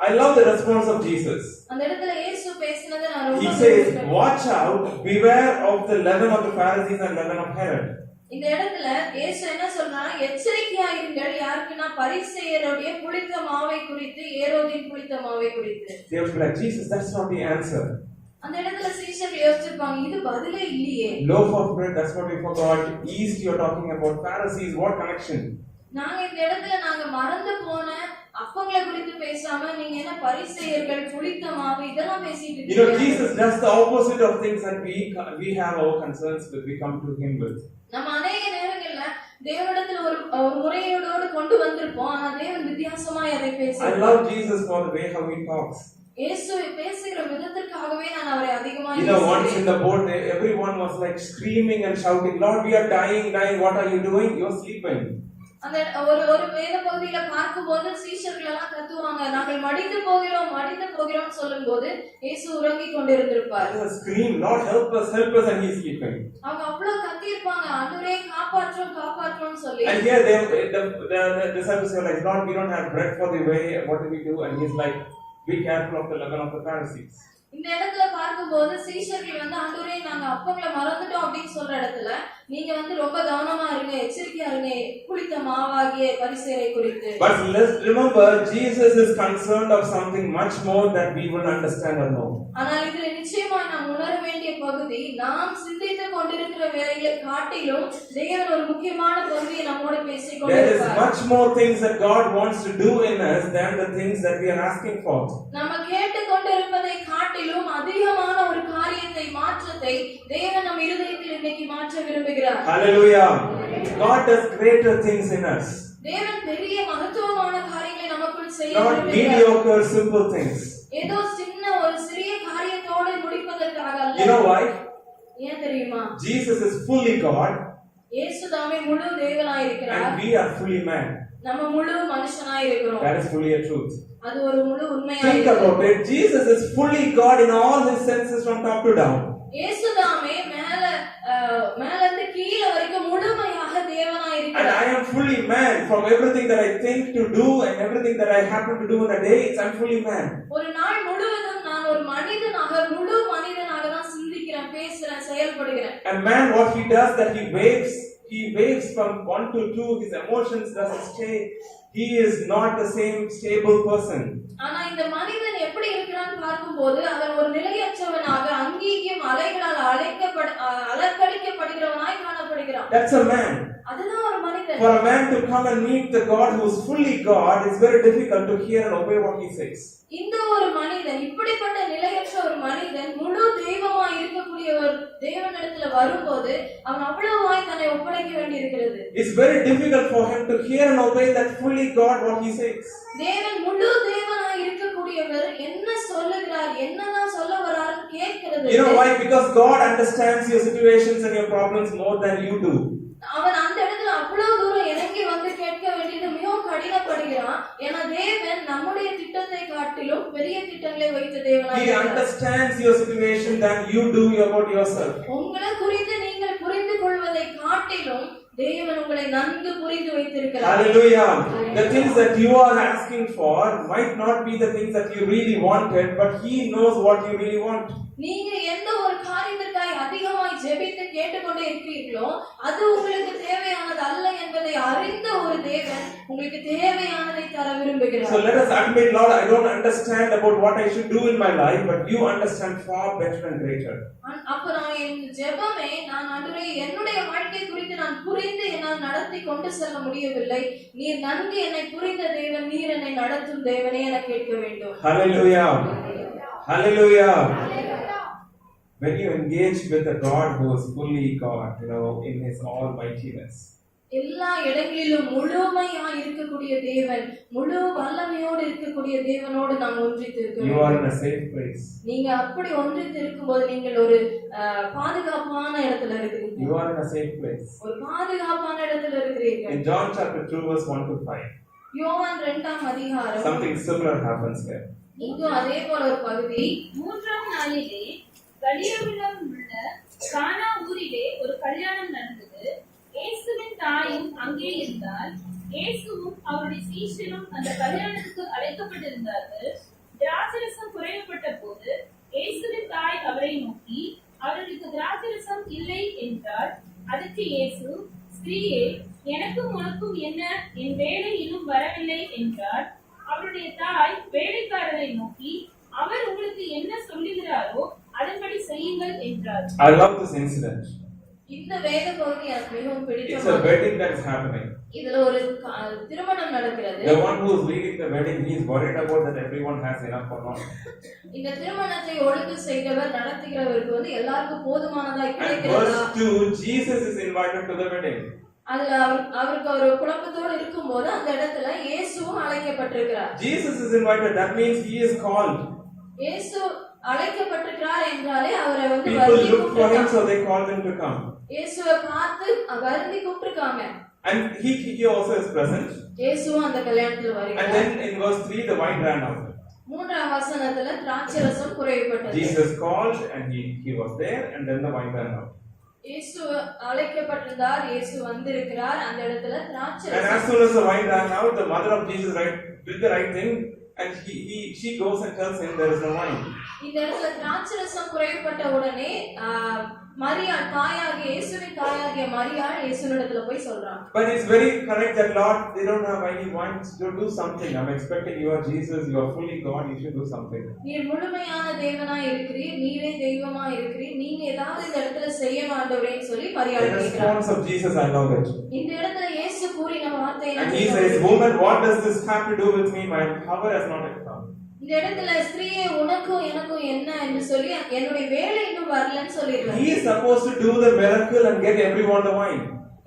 Speaker 1: I love the response of Jesus.
Speaker 2: அந்த இடத்துல இயேசு பேசினதை நான் ரொம்ப
Speaker 1: He says, watch out, beware of the leaven of the Pharisees and leaven of Herod.
Speaker 2: இந்த இடத்துல இயேசு என்ன சொல்றாரு, எச்சரிக்கையா இருங்கள், யாருக்குன்னா பரிசேயருடைய புளித்த மாவை குறித்து, ஏரோதின் புளித்த மாவை குறித்து.
Speaker 1: They will be like, Jesus, that's not the answer.
Speaker 2: அந்த இடத்துல சீஷர்கள் யோசிச்சிருப்பாங்க, இது பதிலே இல்லையே.
Speaker 1: Loaf of bread, that's what we forgot. Yeast, you're talking about. Pharisees, what connection?
Speaker 2: நாங்க இந்த இடத்துல மறந்து போன அப்பங்களை குறித்து பேசாம நீங்க என்ன பரிசேயர்கள், புளித்த மாவு இதெல்லாம் பேசிட்டு இருக்கீங்க.
Speaker 1: Jesus does the opposite of things that we have our concerns with, we come to him with.
Speaker 2: நம்ம அநேக நேரங்கள்ல தேவனிடத்துல ஒரு முறையோடு கொண்டு வந்திருப்போம். ஆனா தேவன் வித்தியாசமாய் அதை
Speaker 1: I
Speaker 2: பேசுகிறார்.
Speaker 1: love Jesus for the way how he talks.
Speaker 2: இயேசு பேசுகிற விதத்திற்காகவே நான் அவரை அதிகமாக
Speaker 1: You know, once
Speaker 2: நேசிக்கிறேன்.
Speaker 1: in the boat, everyone was like screaming and shouting, Lord, we are dying, dying. What are you doing? You're sleeping.
Speaker 2: அந்த ஒரு வேத பகுதியில பார்க்கும்போது சீஷர்கள் எல்லாம் கத்துவாங்க, நாங்கள் மடிந்து போகிறோம் சொல்லும்போது இயேசு உறங்கிக் கொண்டிருந்திருப்பார்.
Speaker 1: There's a scream, Lord, help us, and he's sleeping.
Speaker 2: அவங்க அவ்வளவு கத்தியிருப்பாங்க, ஆண்டவரே காப்பாற்றும் சொல்லி.
Speaker 1: And here the disciples were like, Lord, we don't have bread for the way. What do we do? And he's like, be careful of the leaven of the Pharisees.
Speaker 2: இந்த இடத்துல பார்க்கும்போது சீஷர்கள் ஆண்டவரே நாங்க அப்பங்களை மறந்துட்டோம் அப்படின்னு சொல்ற இடத்துல நீங்க ரொம்ப கவனமா இருங்க, எச்சரிக்கையா இருங்க, புளித்த மாவாகிய பரிசேயரை குறித்து.
Speaker 1: But let's remember, Jesus is concerned of something much more that we will understand or know.
Speaker 2: ஆனால் இதுல நிச்சயமா நாம் உணர வேண்டிய பகுதி, நாம் சிந்தித்துக் கொண்டிருக்கிற வேலைகளை காட்டிலும் தேவன் ஒரு முக்கியமான பகுதியை நம்மோடு பேசிக்
Speaker 1: There is
Speaker 2: கொண்டிருக்கிறார்.
Speaker 1: much more things that God wants to do in us than the things that we are asking for.
Speaker 2: நம்ம கேட்டுக் கொண்டிருப்பதை காட்டிலும் அதிகமான ஒரு காரியத்தை, மாற்றத்தை தேவன் நம் இருதயத்தில் இன்னைக்கு மாற்ற விரும்புகிறார்.
Speaker 1: Hallelujah. God does greater things in us.
Speaker 2: தேவன் பெரிய மகத்துவமான காரியங்களை நமக்குள் செய்ய
Speaker 1: Not
Speaker 2: விரும்புகிறார்.
Speaker 1: mediocre, simple things.
Speaker 2: ஏதோ சின்ன ஒரு சிறிய காரியத்தோடு முடிப்பதற்காக அல்ல.
Speaker 1: You know why?
Speaker 2: ஏன் தெரியுமா?
Speaker 1: Jesus is fully God
Speaker 2: இயேசு தாமே முழு தேவனாய் இருக்கிறார்.
Speaker 1: and we are fully man.
Speaker 2: நம்ம முழு மனுஷனாய் இருக்கிறோம்.
Speaker 1: That is fully a truth.
Speaker 2: அது ஒரு முழு உண்மையாய்
Speaker 1: Think
Speaker 2: இருக்கிறது.
Speaker 1: about it. Jesus is fully God in all his senses from top to down.
Speaker 2: இயேசு தாமே மேல இருந்து கீழ வரைக்கும் முழுமையாக தேவனாய்
Speaker 1: And
Speaker 2: இருக்கிறார்.
Speaker 1: I am fully man from everything that I think to do and everything that I happen to do in a day. I'm fully man.
Speaker 2: ஒரு நாள் முழுவதும் நான் ஒரு மனிதனாக, முழு மனிதனாக தான் சிந்திக்கிறேன், பேசுறேன், செயல்படுகிறேன்.
Speaker 1: And man, what he does, that he waves from 1 to 2. His emotions doesn't stay. He is not the same stable person.
Speaker 2: ஆனா இந்த மனிதன் எப்படி இருக்கிறான்னு பார்க்கும்போது அவன் ஒரு நிலையற்றவனாக, அங்கேயும் அலைகளால் அலக்கழிக்கப்படுகிறவனாய் காணப்படுகிறான்.
Speaker 1: That's a man.
Speaker 2: அதுதான் ஒரு மனிதன்.
Speaker 1: For a man to come and meet the God who is fully God, it's very difficult to hear and obey what he says.
Speaker 2: இந்த ஒரு மனிதன், இப்படிப்பட்ட நிலையற்ற ஒரு மனிதன் முழு தெய்வமாய் இருக்கக்கூடிய ஒரு தேவனிடத்துல வரும்போது அவன் அவ்வளவாய் தன்னை ஒப்படைக்க வேண்டியிருக்கிறது.
Speaker 1: It's very difficult for him to hear and obey that fully God what he says.
Speaker 2: தேவன் முழு தேவனாய் இருக்கக்கூடியவர் என்ன சொல்லுகிறார், என்னதான் சொல்ல வராருன்னு கேட்கிறது.
Speaker 1: You know why? Because God understands your situations and your problems more than you do.
Speaker 2: அவன் அந்த இடத்துல அவ்வளவு தூரம் இறங்கி வந்து கேட்க வேண்டியது மிகவும் கடினப்படுகிறான். ஏன்னா தேவன் நம்முடைய திட்டத்தை காட்டிலும் பெரிய திட்டங்களை வைத்த தேவனாய்
Speaker 1: He
Speaker 2: இருக்கிறார்.
Speaker 1: understands your situation than you do about yourself.
Speaker 2: உங்களை குறித்து நீங்கள் புரிந்து கொள்வதை காட்டிலும் தேவன் உங்களை நன்கு புரிந்து வைத்திருக்கிறார்.
Speaker 1: Hallelujah. The things that you are asking for might not be the things that you really wanted, but He knows what you really want.
Speaker 2: நீங்க எந்த ஒரு காரியத்திற்காக அதிகமாய் ஜெபித்து கேட்டுக்கொண்டே இருக்கிறீர்களோ அது உங்களுக்கு தேவையானது அல்ல என்பதை அறிந்த ஒரு தேவன் உங்களுக்கு தேவையானதை தர விரும்புகிறார்.
Speaker 1: So let us admit, Lord, I don't understand about what I should do in my life, but you understand far better and greater.
Speaker 2: அப்ப நான் என் ஜெபமே, நான் ஆண்டவரே என்னுடைய வாழ்க்கை குறித்து நான் புரிந்து என்னால் நடத்தி கொண்டு செல்ல முடியவில்லை, நீர் நன்கு என்னை புரிந்த தேவன், நீர் என்னை நடத்தும் தேவனே என கேட்க வேண்டும்.
Speaker 1: Hallelujah. Hallelujah. When you engage with the God who is fully God, in His almightiness.
Speaker 2: எல்லா இடங்களிலும் முழுமையாய் இருக்கக்கூடிய தேவன், முழு வல்லமையோடு இருக்கக்கூடிய தேவனோடு நாம் ஒன்றித்து இருக்கிறோம்.
Speaker 1: You are in a safe place.
Speaker 2: நீங்க அப்படி ஒன்றித்து இருக்கும்போது நீங்கள் ஒரு பாதுகாப்பான இடத்துல இருக்கிறீங்க.
Speaker 1: You are in a safe place.
Speaker 2: ஒரு பாதுகாப்பான இடத்துல இருக்கிறீர்கள்.
Speaker 1: In John chapter 2 verse 1 to 5.
Speaker 2: யோவான் 2ஆம் அதிகாரம்.
Speaker 1: Something similar happens here.
Speaker 2: இங்கு அதே போல ஒரு பகுதி.
Speaker 4: 3ஆம் நாளிலே கலிலேயாவில் உள்ள கானா ஊரிலே ஒரு கல்யாணம் நடந்தது. இயேசுவின் தாயும் அங்கே இருந்தால். இயேசுவும் அவருடைய சீஷரும் அந்த கல்யாணத்துக்கு அழைக்கப்பட்டிருந்தார்கள். திராட்சரசம் குறைவுபட்ட போது இயேசுவின் தாய் அவரை நோக்கி, அவர்களுக்கு திராட்சரசம் இல்லை என்றார். அதற்கு இயேசு, ஸ்திரீயே, எனக்கும் உனக்கும் என்ன? என் வேலை இன்னும் வரவில்லை என்றார். அவருடைய தாய் வேலைக்காரரை நோக்கி, அவர் உங்களுக்கு என்ன சொல்லுகிறாரோ அதன்படி செய்யுங்கள் என்றார்.
Speaker 1: I love this incident.
Speaker 2: இந்த வேத பகுதி எனக்கு மிகவும்
Speaker 1: It's a
Speaker 2: பிடித்தமானது.
Speaker 1: wedding that is happening.
Speaker 2: இதுல ஒரு திருமணம் நடக்கிறது.
Speaker 1: The one who is leading the wedding, he is worried about that everyone has enough or not.
Speaker 2: இந்த திருமணத்தை ஒழுங்கு செய்தவர், நடத்துகிறவருக்கு எல்லாருக்கும் போதுமானதா
Speaker 1: And
Speaker 2: கிடைக்கிறதா?
Speaker 1: verse 2, Jesus is invited to the wedding.
Speaker 2: அதுல அவருக்கு ஒரு குழப்பத்தோடு இருக்கும்போது அந்த இடத்துல இயேசுவும் அழைக்கப்பட்டிருக்கிறார்.
Speaker 1: Jesus is invited. That means he is called.
Speaker 2: இயேசு அழைக்கப்பட்டிருக்கிறார் என்றாலே அவரை வந்து
Speaker 1: People
Speaker 2: வருந்தி
Speaker 1: look for him,
Speaker 2: கூப்பிட்டிருக்காங்க.
Speaker 1: so they called him to come.
Speaker 2: இயேசுவை பார்த்து வருந்தி கூப்பிட்டிருக்காங்க.
Speaker 1: And he also is present.
Speaker 2: இயேசுவும் அந்த கல்யாணத்துல
Speaker 1: And
Speaker 2: வருகிறார்.
Speaker 1: then in verse 3, the wine ran out.
Speaker 2: மூன்றாம் வசனத்துல திராட்சரசம் குறைவுபட்டது.
Speaker 1: Jesus called and he was there, and then the wine ran out.
Speaker 2: இயேசு அழைக்கப்பட்டிருந்தார், இயேசு வந்திருக்கிறார், அந்த இடத்துல
Speaker 1: And as
Speaker 2: திராட்சரசம்.
Speaker 1: soon as the wine ran out, the mother of Jesus did the right thing, and she goes and tells him there is no wine.
Speaker 2: இந்த இடத்துல திராட்சரசம் குறைவுபட்ட உடனே மரியாள் தாயாகிய இயேசுவின் தாயாகிய மரியாள் இயேசுவினிடத்துல போய் சொல்றாங்க.
Speaker 1: But it's very correct that Lord, they don't have any wine, so do something. I'm expecting you are Jesus, you are fully God, you should do something.
Speaker 2: நீர் முழுமையான தேவனாய் இருக்கிறீர், நீரே தெய்வமாய் இருக்கிறீர், நீங்க ஏதாவது இந்த இடத்துல செய்ய ஆண்டவரேன்னு சொல்லி மரியாள்
Speaker 1: The
Speaker 2: கேட்கிறார்.
Speaker 1: response of Jesus, I love it.
Speaker 2: இந்த இடத்துல இயேசு கூறின வார்த்தை
Speaker 1: And he
Speaker 2: என்ன?
Speaker 1: says, woman, what does this have to do with me? My hour has not yet come.
Speaker 2: இந்த இடத்துல ஸ்திரீயே உனக்கும் எனக்கும் என்ன என்று சொல்லி என்னுடைய வேலை இன்னும் வரலன்னு சொல்லிடுறாரு.
Speaker 1: He is supposed to do the miracle and get everyone the wine.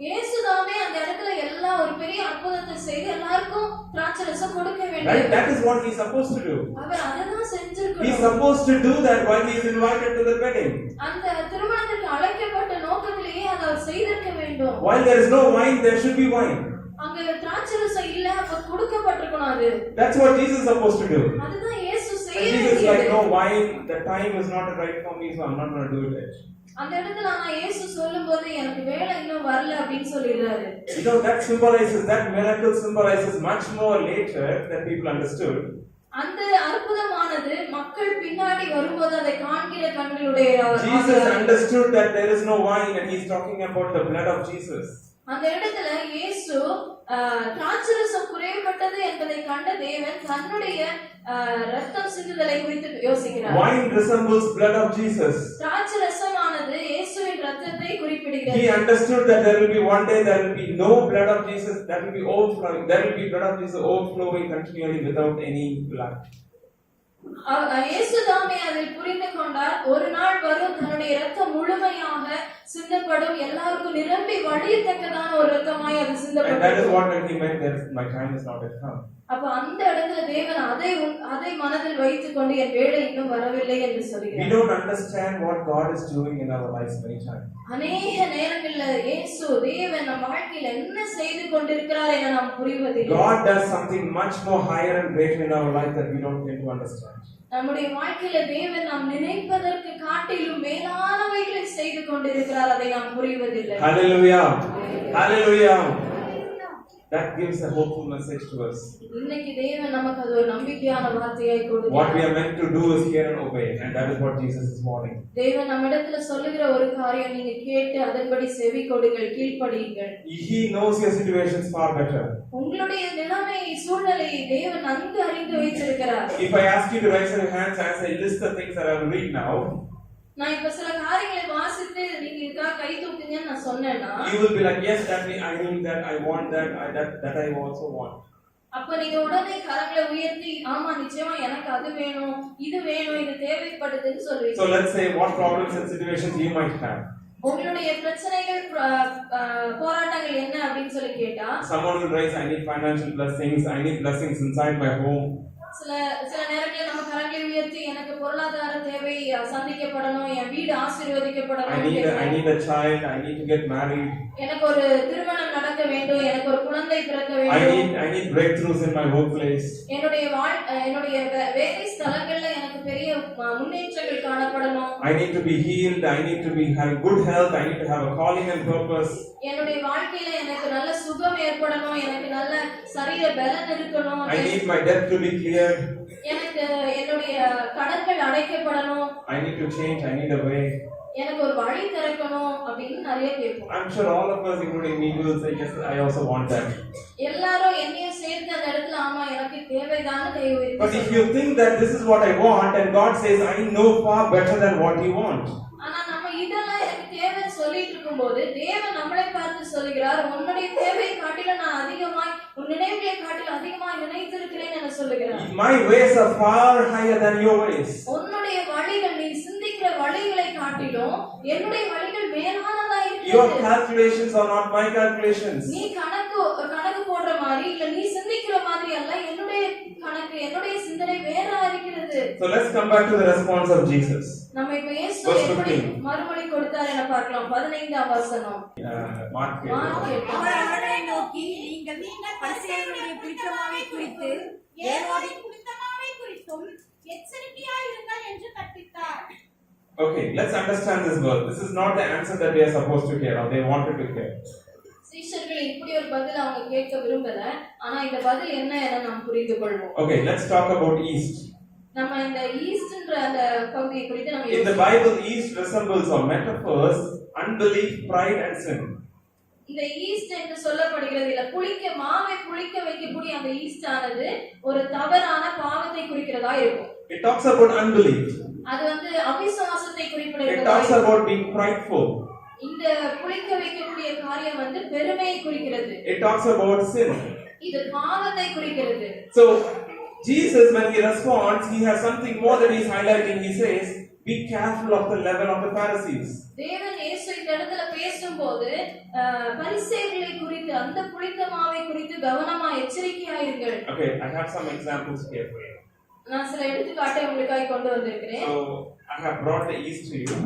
Speaker 2: இயேசுதாமே அந்த இடத்துல எல்லா ஒரு பெரிய அற்புதத்தை செய்து எல்லாருக்கும் திராட்சரசம் கொடுக்க
Speaker 1: Right?
Speaker 2: வேண்டும்.
Speaker 1: That is what he is supposed to do.
Speaker 2: அவர் அததான்
Speaker 1: He is
Speaker 2: செஞ்சிருக்கணும்.
Speaker 1: supposed to do that while he is invited to the wedding.
Speaker 2: அந்த திருமணத்திற்கு அழைக்கப்பட்ட நோக்கத்திலேயே அதை அவர் செய்திருக்க வேண்டும்.
Speaker 1: While there is no wine, there should be wine.
Speaker 2: அங்க திராட்சரசம் இல்ல, அப்ப கொடுக்கப்பட்டிருக்கணும் அது.
Speaker 1: That's what Jesus is supposed to do.
Speaker 2: அதுதான் இயேசு
Speaker 1: And
Speaker 2: செய்ய
Speaker 1: Jesus is like,
Speaker 2: வேண்டியது.
Speaker 1: no wine, the time is not right for me, so I'm not going to do it.
Speaker 2: அந்த இடத்துல ஆனா இயேசு சொல்லும்போது எனக்கு வேலை இன்னும் வரல அப்படின்னு சொல்லிடுறாரு.
Speaker 1: You know, that miracle symbolizes much more later that people understood.
Speaker 2: அந்த அற்புதமானது மக்கள் பின்னாடி வரும்போது அதை காண்கிற கண்களுடைய
Speaker 1: Jesus understood that there is no wine, and he's talking about the blood of Jesus.
Speaker 2: அந்த இடத்துல இயேசு திராட்சரசம் குறைவுபட்டது என்பதை கண்ட தேவன் தன்னுடைய ரத்தம் சிந்துதலை குறித்து யோசிக்கிறார்.
Speaker 1: Wine resembles blood of Jesus.
Speaker 2: திராட்சரசமானது இயேசுவின் ரத்தத்தை குறிப்பிடுகிறது.
Speaker 1: He understood that there will be one day there will be no blood of Jesus, that will be overflowing. There will be blood of Jesus overflowing continually without any blood.
Speaker 2: இயேசு தாமே அதை புரிந்து கொண்டார். ஒரு நாள் வரும் தன்னுடைய ரத்தம் முழுமையாக சிந்தப்படும், எல்லாருக்கும் நிரம்பி வழியத்தக்கதான ஒரு ரத்தமாய் அது
Speaker 1: And that is
Speaker 2: சிந்தப்படும்.
Speaker 1: what he meant, my time is not yet come.
Speaker 2: அப்ப அந்த இடத்துல தேவன் அதை மனதில் வைத்துக் கொண்டு என் வேலை இன்னும் வரவில்லை என்று
Speaker 1: We
Speaker 2: சொல்கிறார்.
Speaker 1: don't understand what God is doing in our lives many times.
Speaker 2: அநேக நேரங்கள்ல இயேசு தேவன் நம் வாழ்க்கையில என்ன செய்து கொண்டிருக்கிறார் என நாம் புரிவதில்லை.
Speaker 1: God does something much more higher and greater in our life that we don't tend to understand.
Speaker 2: நம்முடைய வாழ்க்கையில தேவன் நாம் நினைப்பதற்கு காட்டிலும் மேலானவைகளை செய்து கொண்டிருக்கிறார், அதை நாம் புரிவதில்லை.
Speaker 1: Hallelujah. Hallelujah. That gives a hopeful message to us.
Speaker 2: இன்னைக்கு தேவன் நமக்கு அது ஒரு நம்பிக்கையான வார்த்தையாய்
Speaker 1: What we
Speaker 2: கொடுக்கிறார்.
Speaker 1: are meant to do is hear and obey, and that is what Jesus is warning.
Speaker 2: தேவன் நம்மிடத்துல சொல்லுகிற ஒரு காரியம், நீங்க கேட்டு அதன்படி செவி கொடுங்கள், கீழ்ப்படியுங்கள்.
Speaker 1: He knows your situations far better.
Speaker 2: உங்களுடைய நிலைமை சூழ்நிலையை தேவன் நன்கு அறிந்து வைத்திருக்கிறார்.
Speaker 1: If I ask you to raise your hands as I list the things that I will read now,
Speaker 2: நான் இப்ப சில காரியங்களை வாசித்து நீங்க இதுக்காக கை தூக்குங்கன்னு நான் சொன்னேன்னா,
Speaker 1: you will be like, yes, that I need that, I want that, that I also want.
Speaker 2: அப்ப நீங்க உடனே கரங்களை உயர்த்தி, ஆமா நிச்சயமா எனக்கு அது வேணும், இது வேணும், இது தேவைப்படுதுன்னு சொல்லுவீங்க.
Speaker 1: So let's say what problems and situations you might have.
Speaker 2: உங்களுடைய பிரச்சனைகள் போராட்டங்கள் என்ன அப்படின்னு சொல்லி கேட்டா,
Speaker 1: Someone will raise, I need financial blessings, I need blessings inside my home.
Speaker 2: சில நேரங்களில் நம்ம கரங்களை உயர்த்தி, எனக்கு பொருளாதார தேவை சந்திக்கப்படணும், என் வீடு ஆசீர்வதிக்கப்படணும்,
Speaker 1: I need a child, I need to get married.
Speaker 2: எனக்கு ஒரு திருமணம் நடக்க வேண்டும், எனக்கு ஒரு குழந்தை பிறக்க வேண்டும்,
Speaker 1: I need breakthroughs in my workplace.
Speaker 2: என்னுடைய வேலை ஸ்தலங்கள்ல எனக்கு பெரிய முன்னேற்றங்கள் காணப்படணும்,
Speaker 1: I need to be healed, I need to have good health, I need to have a calling and purpose.
Speaker 2: என்னுடைய வாழ்க்கையில எனக்கு நல்ல சுகம் ஏற்படணும், எனக்கு நல்ல சரீர பலன் இருக்கணும்,
Speaker 1: I need my debt to be cleared.
Speaker 2: எனக்கு என்னுடைய கடன்கள் அடைக்கப்படணும்,
Speaker 1: I need to change, I need a way.
Speaker 2: எனக்கு ஒரு வழி திறக்கணும் அப்படின்னு நிறைய கேட்போம்.
Speaker 1: I'm sure all of us, including me, will say, yes, I also want that.
Speaker 2: எல்லாரும் என்னையும் சேர்த்து அந்த இடத்துல ஆமா எனக்கு தேவைதான தேவை.
Speaker 1: But if you think that this is what I want, and God says, I know far better than what you want.
Speaker 2: ஆனா நம்ம இதெல்லாம் எனக்கு தேவைன்னு சொல்லிட்டு இருக்கும்போது தேவன் நம்மளை பார்த்து சொல்லுகிறார், உன்னுடைய தேவையை காட்டிலும் நான் அதிகமாய், உன் நினைவுகளை காட்டிலும் அதிகமாய் நினைத்திருக்கிறேன் என சொல்லுகிறார்.
Speaker 1: My ways are far higher than your ways.
Speaker 2: உன்னுடைய வழிகள், நீ சிந்திக்கிற வழிகளை காட்டிலும் என்னுடைய வழிகள் மேலானதா
Speaker 1: Your
Speaker 2: இருக்கிறது.
Speaker 1: calculations are not my calculations.
Speaker 2: நீ கணக்கு போடுற மாதிரி இல்ல நீ சிந்திக்கிற மாதிரி அல்ல, என்னுடைய கணக்கு என்னுடைய சிந்தனை வேறா இருக்கிறது.
Speaker 1: So let's come back to the response of Jesus.
Speaker 2: நம்ம இப்ப இயேசு
Speaker 1: Verse
Speaker 2: எப்படி
Speaker 1: 15.
Speaker 2: மறுமொழி கொடுத்தார் என பார்க்கலாம். 15ஆம் வசனம்.
Speaker 1: Mark
Speaker 2: mark 8.
Speaker 5: அவர் அவர்களை நோக்கி, நீங்கள் பரிசேயருடைய புளித்தமாவை குறித்து
Speaker 3: ஏரோதின் புளித்தமாவை குறித்தும் எச்சரிக்கையாயிருங்கள் என்று கற்பித்தார்.
Speaker 1: Okay, let's understand this verse. This is not the answer that we are supposed to hear or they wanted to hear.
Speaker 2: சீஷர்கள் இப்படி ஒரு பதில் அவங்க கேட்க விரும்பல, ஆனா இந்த பதில் என்ன என நாம் புரிந்து கொள்வோம்.
Speaker 1: Okay, let's talk about East.
Speaker 2: நம்ம இந்த ஈஸ்ட்ன்ற அந்த பகுதியை குறித்து நம்ம
Speaker 1: In the Bible, East resembles or metaphors unbelief, pride and sin.
Speaker 2: இந்த ஈஸ்ட் என்று சொல்லப்படுகிறது இல்ல மாவை புளிக்க வைக்கக்கூடிய அந்த ஈஸ்ட் ஆனது ஒரு தவறான பாவத்தை குறிக்கிறதா இருக்கும்.
Speaker 1: It talks about unbelief.
Speaker 2: அது வந்து அவிசுவாசத்தை
Speaker 1: It
Speaker 2: குறிப்பிடுகிறதா
Speaker 1: talks
Speaker 2: இருக்கும்.
Speaker 1: about being prideful.
Speaker 2: இந்த புளிக்க வைக்கக்கூடிய காரியம் வந்து பெருமையை குறிக்கிறது.
Speaker 1: It talks about sin.
Speaker 2: இது பாவத்தை குறிக்கிறது.
Speaker 1: So Jesus, when he responds, he has something more that he's highlighting. He says, be careful of the level of the Pharisees.
Speaker 2: தேவன் இயேசு இந்த இடத்துல பேசும்போது பரிசேயர்களை குறித்து அந்த புளித்த மாவை குறித்து கவனமா எச்சரிக்கையாயிருங்கள்.
Speaker 1: Okay, I have some examples here for you.
Speaker 2: நான் சில எடுத்துக்காட்டை உங்களுக்காக கொண்டு வந்திருக்கிறேன்.
Speaker 1: So I have brought the yeast to you.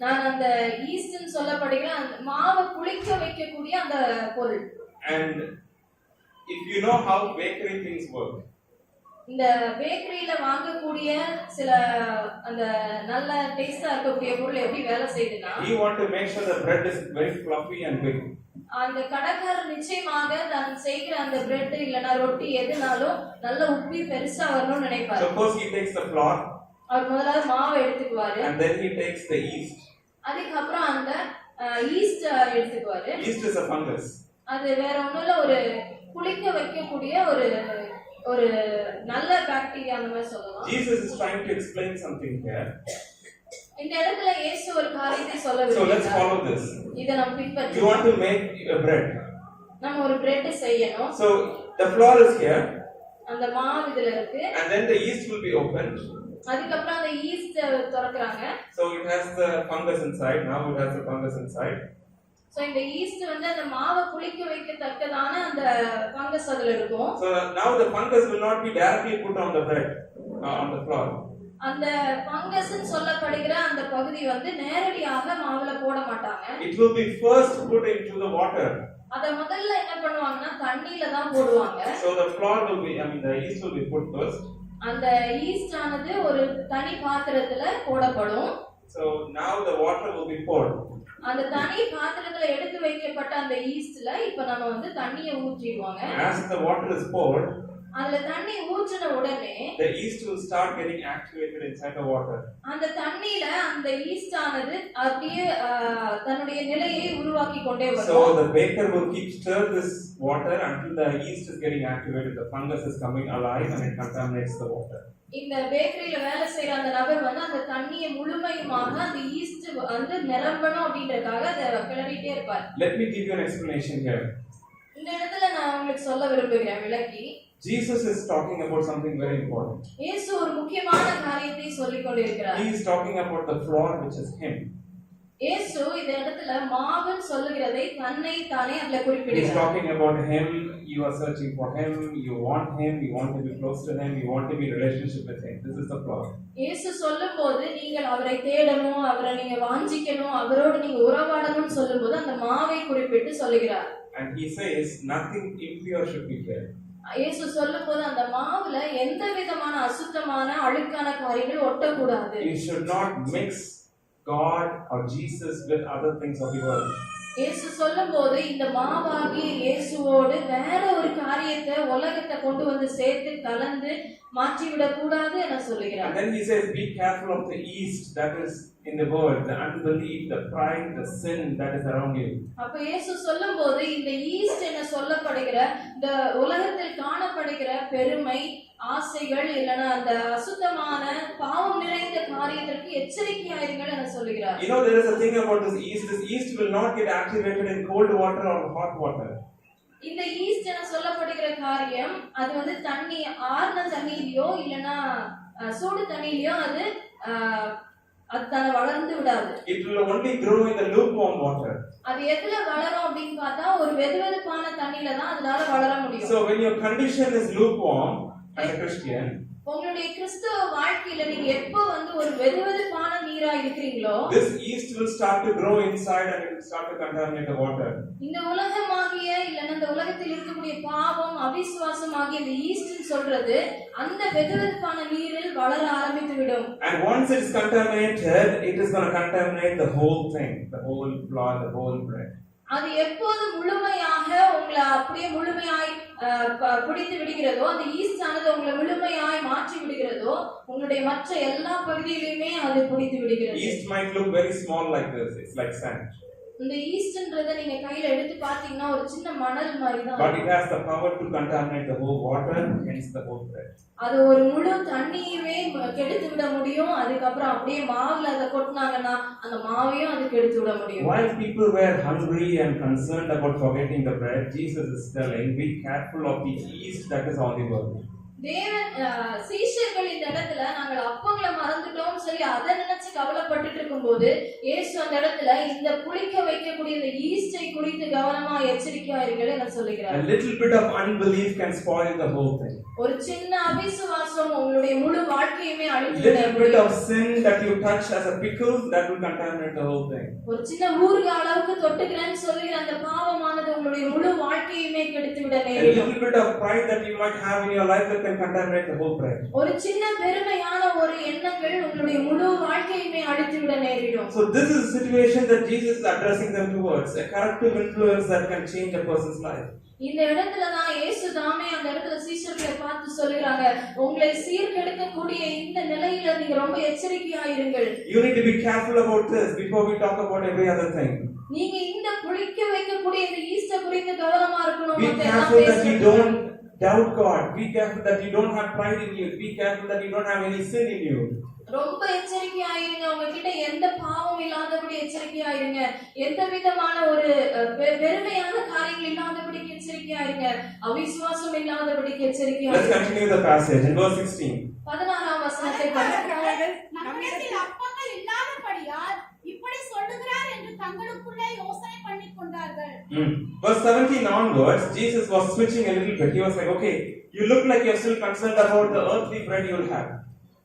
Speaker 2: நான் அந்த ஈஸ்ட்னு சொல்லப்படுகிற அந்த மாவை புளிக்க வைக்கக்கூடிய அந்த பொருள்.
Speaker 1: And if you know how bakery things work,
Speaker 2: இந்த பேக்கரியில வாங்கக்கூடிய சில அந்த நல்ல டேஸ்டா இருக்கக்கூடிய பொருள் எப்படி வேலை செய்யுதுன்னா,
Speaker 1: you want to make sure the bread is very fluffy and big.
Speaker 2: அந்த கடைக்காரர் நிச்சயமாக தான் செய்கிற அந்த பிரெட் இல்லனா ரொட்டி எதுனாலும் நல்ல உப்பி பெருசா வரணும்னு நினைப்பாரு.
Speaker 1: So first he takes the flour.
Speaker 2: அவர் முதல்ல மாவை எடுத்துக்குவாரு.
Speaker 1: And then he takes the yeast.
Speaker 2: அதுக்கு அப்புறம் அந்த east எடுத்துக்குவாரு.
Speaker 1: Yeast is a fungus.
Speaker 2: அது வேற ஒண்ணும் இல்ல, ஒரு புளிக்க வைக்கக்கூடிய ஒரு நல்ல பாக்டீரியா அந்த மாதிரி சொல்லலாம்.
Speaker 1: Jesus is trying to explain something here.
Speaker 2: இந்த இடத்துல இயேசு ஒரு காரியத்தை சொல்ல
Speaker 1: So let's
Speaker 2: விரும்புகிறார்.
Speaker 1: follow this.
Speaker 2: இத நம்ம
Speaker 1: You
Speaker 2: பின்பற்றணும்.
Speaker 1: want to make a bread.
Speaker 2: நம்ம ஒரு பிரெட் செய்யணும்.
Speaker 1: So the flour is here.
Speaker 2: அந்த மாவு இதுல இருக்கு.
Speaker 1: And then the yeast will be opened.
Speaker 2: அதுக்கு அப்புறம் அந்த east திறக்கறாங்க.
Speaker 1: So it has the fungus inside. Now it has the fungus inside.
Speaker 2: So இந்த ஈஸ்ட் வந்து அந்த மாவை புளிக்க வைக்கத்தக்கதான அந்த ஃபங்கஸ் அதுல இருக்கும்.
Speaker 1: So now the fungus will not be directly put on the bread, on the flour.
Speaker 2: அந்த ஃபங்கஸ்னு சொல்லப்படுகிற அந்த பகுதி வந்து நேரடியாக மாவுல போட மாட்டாங்க.
Speaker 1: It will be first put into the water.
Speaker 2: அத முதல்ல என்ன பண்ணுவாங்கன்னா தண்ணியில தான் போடுவாங்க.
Speaker 1: So the flour will be, the yeast will be put first.
Speaker 2: அந்த ஈஸ்ட் ஆனது ஒரு தனி பாத்திரத்துல போடப்படும்.
Speaker 1: So now the water will be poured.
Speaker 2: அந்த தனி பாத்திரத்துல எடுத்து வைக்கப்பட்ட அந்த ஈஸ்ட்ல இப்ப நம்ம வந்து தண்ணியை ஊற்றிடுவாங்க.
Speaker 1: As the water is poured,
Speaker 2: அதுல தண்ணி ஊற்றின உடனே
Speaker 1: the yeast will start getting activated inside the water.
Speaker 2: அந்த தண்ணியில அந்த ஈஸ்ட் ஆனது அப்படியே தன்னுடைய நிலையை உருவாக்கி கொண்டே வரும்.
Speaker 1: So the baker will keep stir this water until the yeast is getting activated. The fungus is coming alive and it contaminates the water.
Speaker 2: இந்த பேக்கரியில வேலை செய்யற அந்த நபர் வந்து அந்த தண்ணியை முழுமையுமாக அந்த ஈஸ்ட் வந்து நிரம்பணும் அப்படின்றதுக்காக அதை கிளறிட்டே இருப்பார்.
Speaker 1: Let me give you an explanation here.
Speaker 2: இந்த இடத்துல நான் உங்களுக்கு சொல்ல விரும்புகிறேன் விளக்கி.
Speaker 1: Jesus is talking about something very important.
Speaker 2: இயேசு ஒரு முக்கியமான காரியத்தை சொல்லிக் கொண்டிருக்கிறார்.
Speaker 1: He is talking about the flour, which is him.
Speaker 2: இயேசு இந்த இடத்துல மாவுன்னு சொல்லுகிறதை தன்னை தானே அதுல
Speaker 1: He is
Speaker 2: குறிப்பிடுகிறார்.
Speaker 1: talking about him. You are searching for him. You want him. You want to be close to him. You want to be in relationship with him. This is the flour.
Speaker 2: இயேசு சொல்லும்போது நீங்கள் அவரை தேடணும், அவரை நீங்க வாஞ்சிக்கணும், அவரோடு நீங்க உறவாடணும்னு சொல்லும்போது அந்த மாவை குறிப்பிட்டு சொல்லுகிறார்.
Speaker 1: And he says nothing impure should be here.
Speaker 2: இயேசு சொல்லும்போது அந்த மாவுல எந்த விதமான அசுத்தமான அழுக்கான காரியங்கள் ஒட்டக்கூடாது.
Speaker 1: You should not mix God or Jesus with other things of the world.
Speaker 2: இயேசு சொல்லும்போது இந்த மாவாகிய இயேசுவோடு வேற ஒரு காரியத்தை உலகத்தை கொண்டு வந்து சேர்த்து கலந்து மாற்றிவிடக் கூடாது என சொல்லுகிறார்.
Speaker 1: And then he says, be careful of the yeast that is in the world, the unbelief, the pride, the sin that is around you.
Speaker 2: அப்ப இயேசு சொல்லும்போது இந்த ஈஸ்ட் என சொல்லப்படுகிற இந்த உலகத்தில் காணப்படுகிற பெருமை, ஆசைகள் இல்லனா அந்த அசுத்தமான பாவம் நிறைந்த காரியத்திற்கு எச்சரிக்கையாயிருங்கள் என சொல்லுகிறார்.
Speaker 1: You know, there is a thing about this yeast. This yeast will not get activated in cold water or hot water.
Speaker 2: இந்த ஈஸ்ட் என சொல்லப்படுகிற காரியம் அது வந்து தண்ணி ஆர்ன தண்ணீரையோ இல்லனா சூடு தண்ணீரையோ அது அது தான வளர்ந்து விடாது.
Speaker 1: It will only grow in the lukewarm water.
Speaker 2: அது எதுல வளரும் அப்படின்னு பார்த்தா ஒரு வெதுவெதுப்பான தண்ணியில தான் அதனால வளர முடியும்.
Speaker 1: So when your condition is lukewarm as a Christian,
Speaker 2: உங்களுடைய கிறிஸ்தவ வாழ்க்கையில நீங்க எப்ப ஒரு வெதுவெதுப்பான நீரா இருக்கிறீங்களோ,
Speaker 1: this yeast will start to grow inside and it will start to contaminate the water.
Speaker 2: இந்த உலகமாகிய இல்லன்னா இந்த உலகத்தில் இருக்கக்கூடிய பாவம் அவிசுவாசம் ஆகிய இந்த ஈஸ்ட்னு சொல்றது அந்த வெதுவெதுப்பான நீரில் வளர ஆரம்பித்து விடும்.
Speaker 1: And once it is contaminated, it is going to contaminate the whole thing, the whole flour, the whole bread.
Speaker 2: அது எப்போது முழுமையாக உங்களை அப்படியே முழுமையாய் பிடித்து விடுகிறதோ, அந்த ஈஸ்ட் ஆனது உங்களை முழுமையாய் மாற்றி விடுகிறதோ, உங்களுடைய மற்ற எல்லா பகுதியிலுமே அது பிடித்து விடுகிறது.
Speaker 1: Yeast might look very small like this. It's like sand.
Speaker 2: இந்த ஈஸ்ட்ன்றத நீங்க கையில எடுத்து பாத்தீங்கன்னா ஒரு சின்ன மணல் மாதிரி தான்.
Speaker 1: But it has the power to contaminate the whole water, hence the whole bread.
Speaker 2: அது ஒரு முழு தண்ணியவே கெடுத்து விட முடியும். அதுக்கப்புறம் அப்படியே மாவுல அதை கொட்டினாங்கன்னா அந்த மாவையும் அது கெடுத்து விட முடியும்.
Speaker 1: While people were hungry and concerned about forgetting the bread, Jesus is telling, be careful of the yeast that is on the world.
Speaker 2: தேவன் சீஷர்கள் இந்த இடத்துல நாங்கள் அப்பங்களை மறந்துட்டோம்னு சொல்லி அதை நினைச்சு கவலைப்பட்டுட்டு இருக்கும்போது இயேசு அந்த இடத்துல இந்த புளிக்க வைக்கக்கூடிய இந்த ஈஸ்டை குறித்து கவனமா எச்சரிக்கையா இருங்கள் என்று சொல்லுகிறார்.
Speaker 1: A little bit of unbelief can spoil the whole thing.
Speaker 2: ஒரு சின்ன அவிசுவாசம் உங்களுடைய முழு வாழ்க்கையுமே அழித்து
Speaker 1: Little bit of sin that you touch as a pickle, that will contaminate the whole thing.
Speaker 2: ஒரு சின்ன ஊறுகாய் அளவுக்கு தொட்டுக்கிறேன்னு சொல்லுகிற அந்த பாவமானது உங்களுடைய முழு வாழ்க்கையுமே கெடுத்து விட
Speaker 1: A
Speaker 2: நேரிடும்.
Speaker 1: little bit of pride that you might have in your life that can contaminate the whole bread.
Speaker 2: ஒரு சின்ன பெருமையான ஒரு எண்ணங்கள் உங்களுடைய முழு வாழ்க்கையுமே அழித்து விட நேரிடும்.
Speaker 1: So this is a situation that Jesus is addressing them towards, a corrective influence that can change a person's life.
Speaker 2: இந்த இடத்துல தான் இயேசு தாமே அந்த இடத்துல சீஷர்களை பார்த்து சொல்லுகிறாங்க, உங்களை சீர்கெடுக்கக்கூடிய இந்த நிலையில நீங்க ரொம்ப எச்சரிக்கையா இருங்கள்.
Speaker 1: You need to be careful about this before we talk about every other thing.
Speaker 2: நீங்க இந்த புளிக்க வைக்கக்கூடிய இந்த ஈஸ்டர் குறித்து கவனமா இருக்கணும்.
Speaker 1: Be careful that you don't doubt God. Be careful that you don't have pride in you. Be careful that you don't have any sin in you.
Speaker 2: ரொம்ப எச்சரிக்கையா இருங்க. உங்ககிட்ட எந்த பாவம் இல்லாதபடி எச்சரிக்கையா இருங்க. எந்த விதமான ஒரு பெருமையான காரியங்கள் இல்லாதபடிக்கு எச்சரிக்கையா இருங்க. அவிசுவாசம் இல்லாதபடிக்கு எச்சரிக்கையா
Speaker 1: Let's
Speaker 2: இருங்க.
Speaker 1: continue the passage in verse 16.
Speaker 2: 16ஆம் வசனத்தை படிக்கிறோம்.
Speaker 3: நம்மிடத்தில் அப்பங்கள் இல்லாதபடியால் இப்படி சொல்லுகிறார் என்று தங்களுக்குள்ளே யோசனை பண்ணிக் கொண்டார்கள்.
Speaker 1: Verse 17 onwards, Jesus was switching a little bit. He was like, okay, you look like you're still concerned about the earthly bread you will have.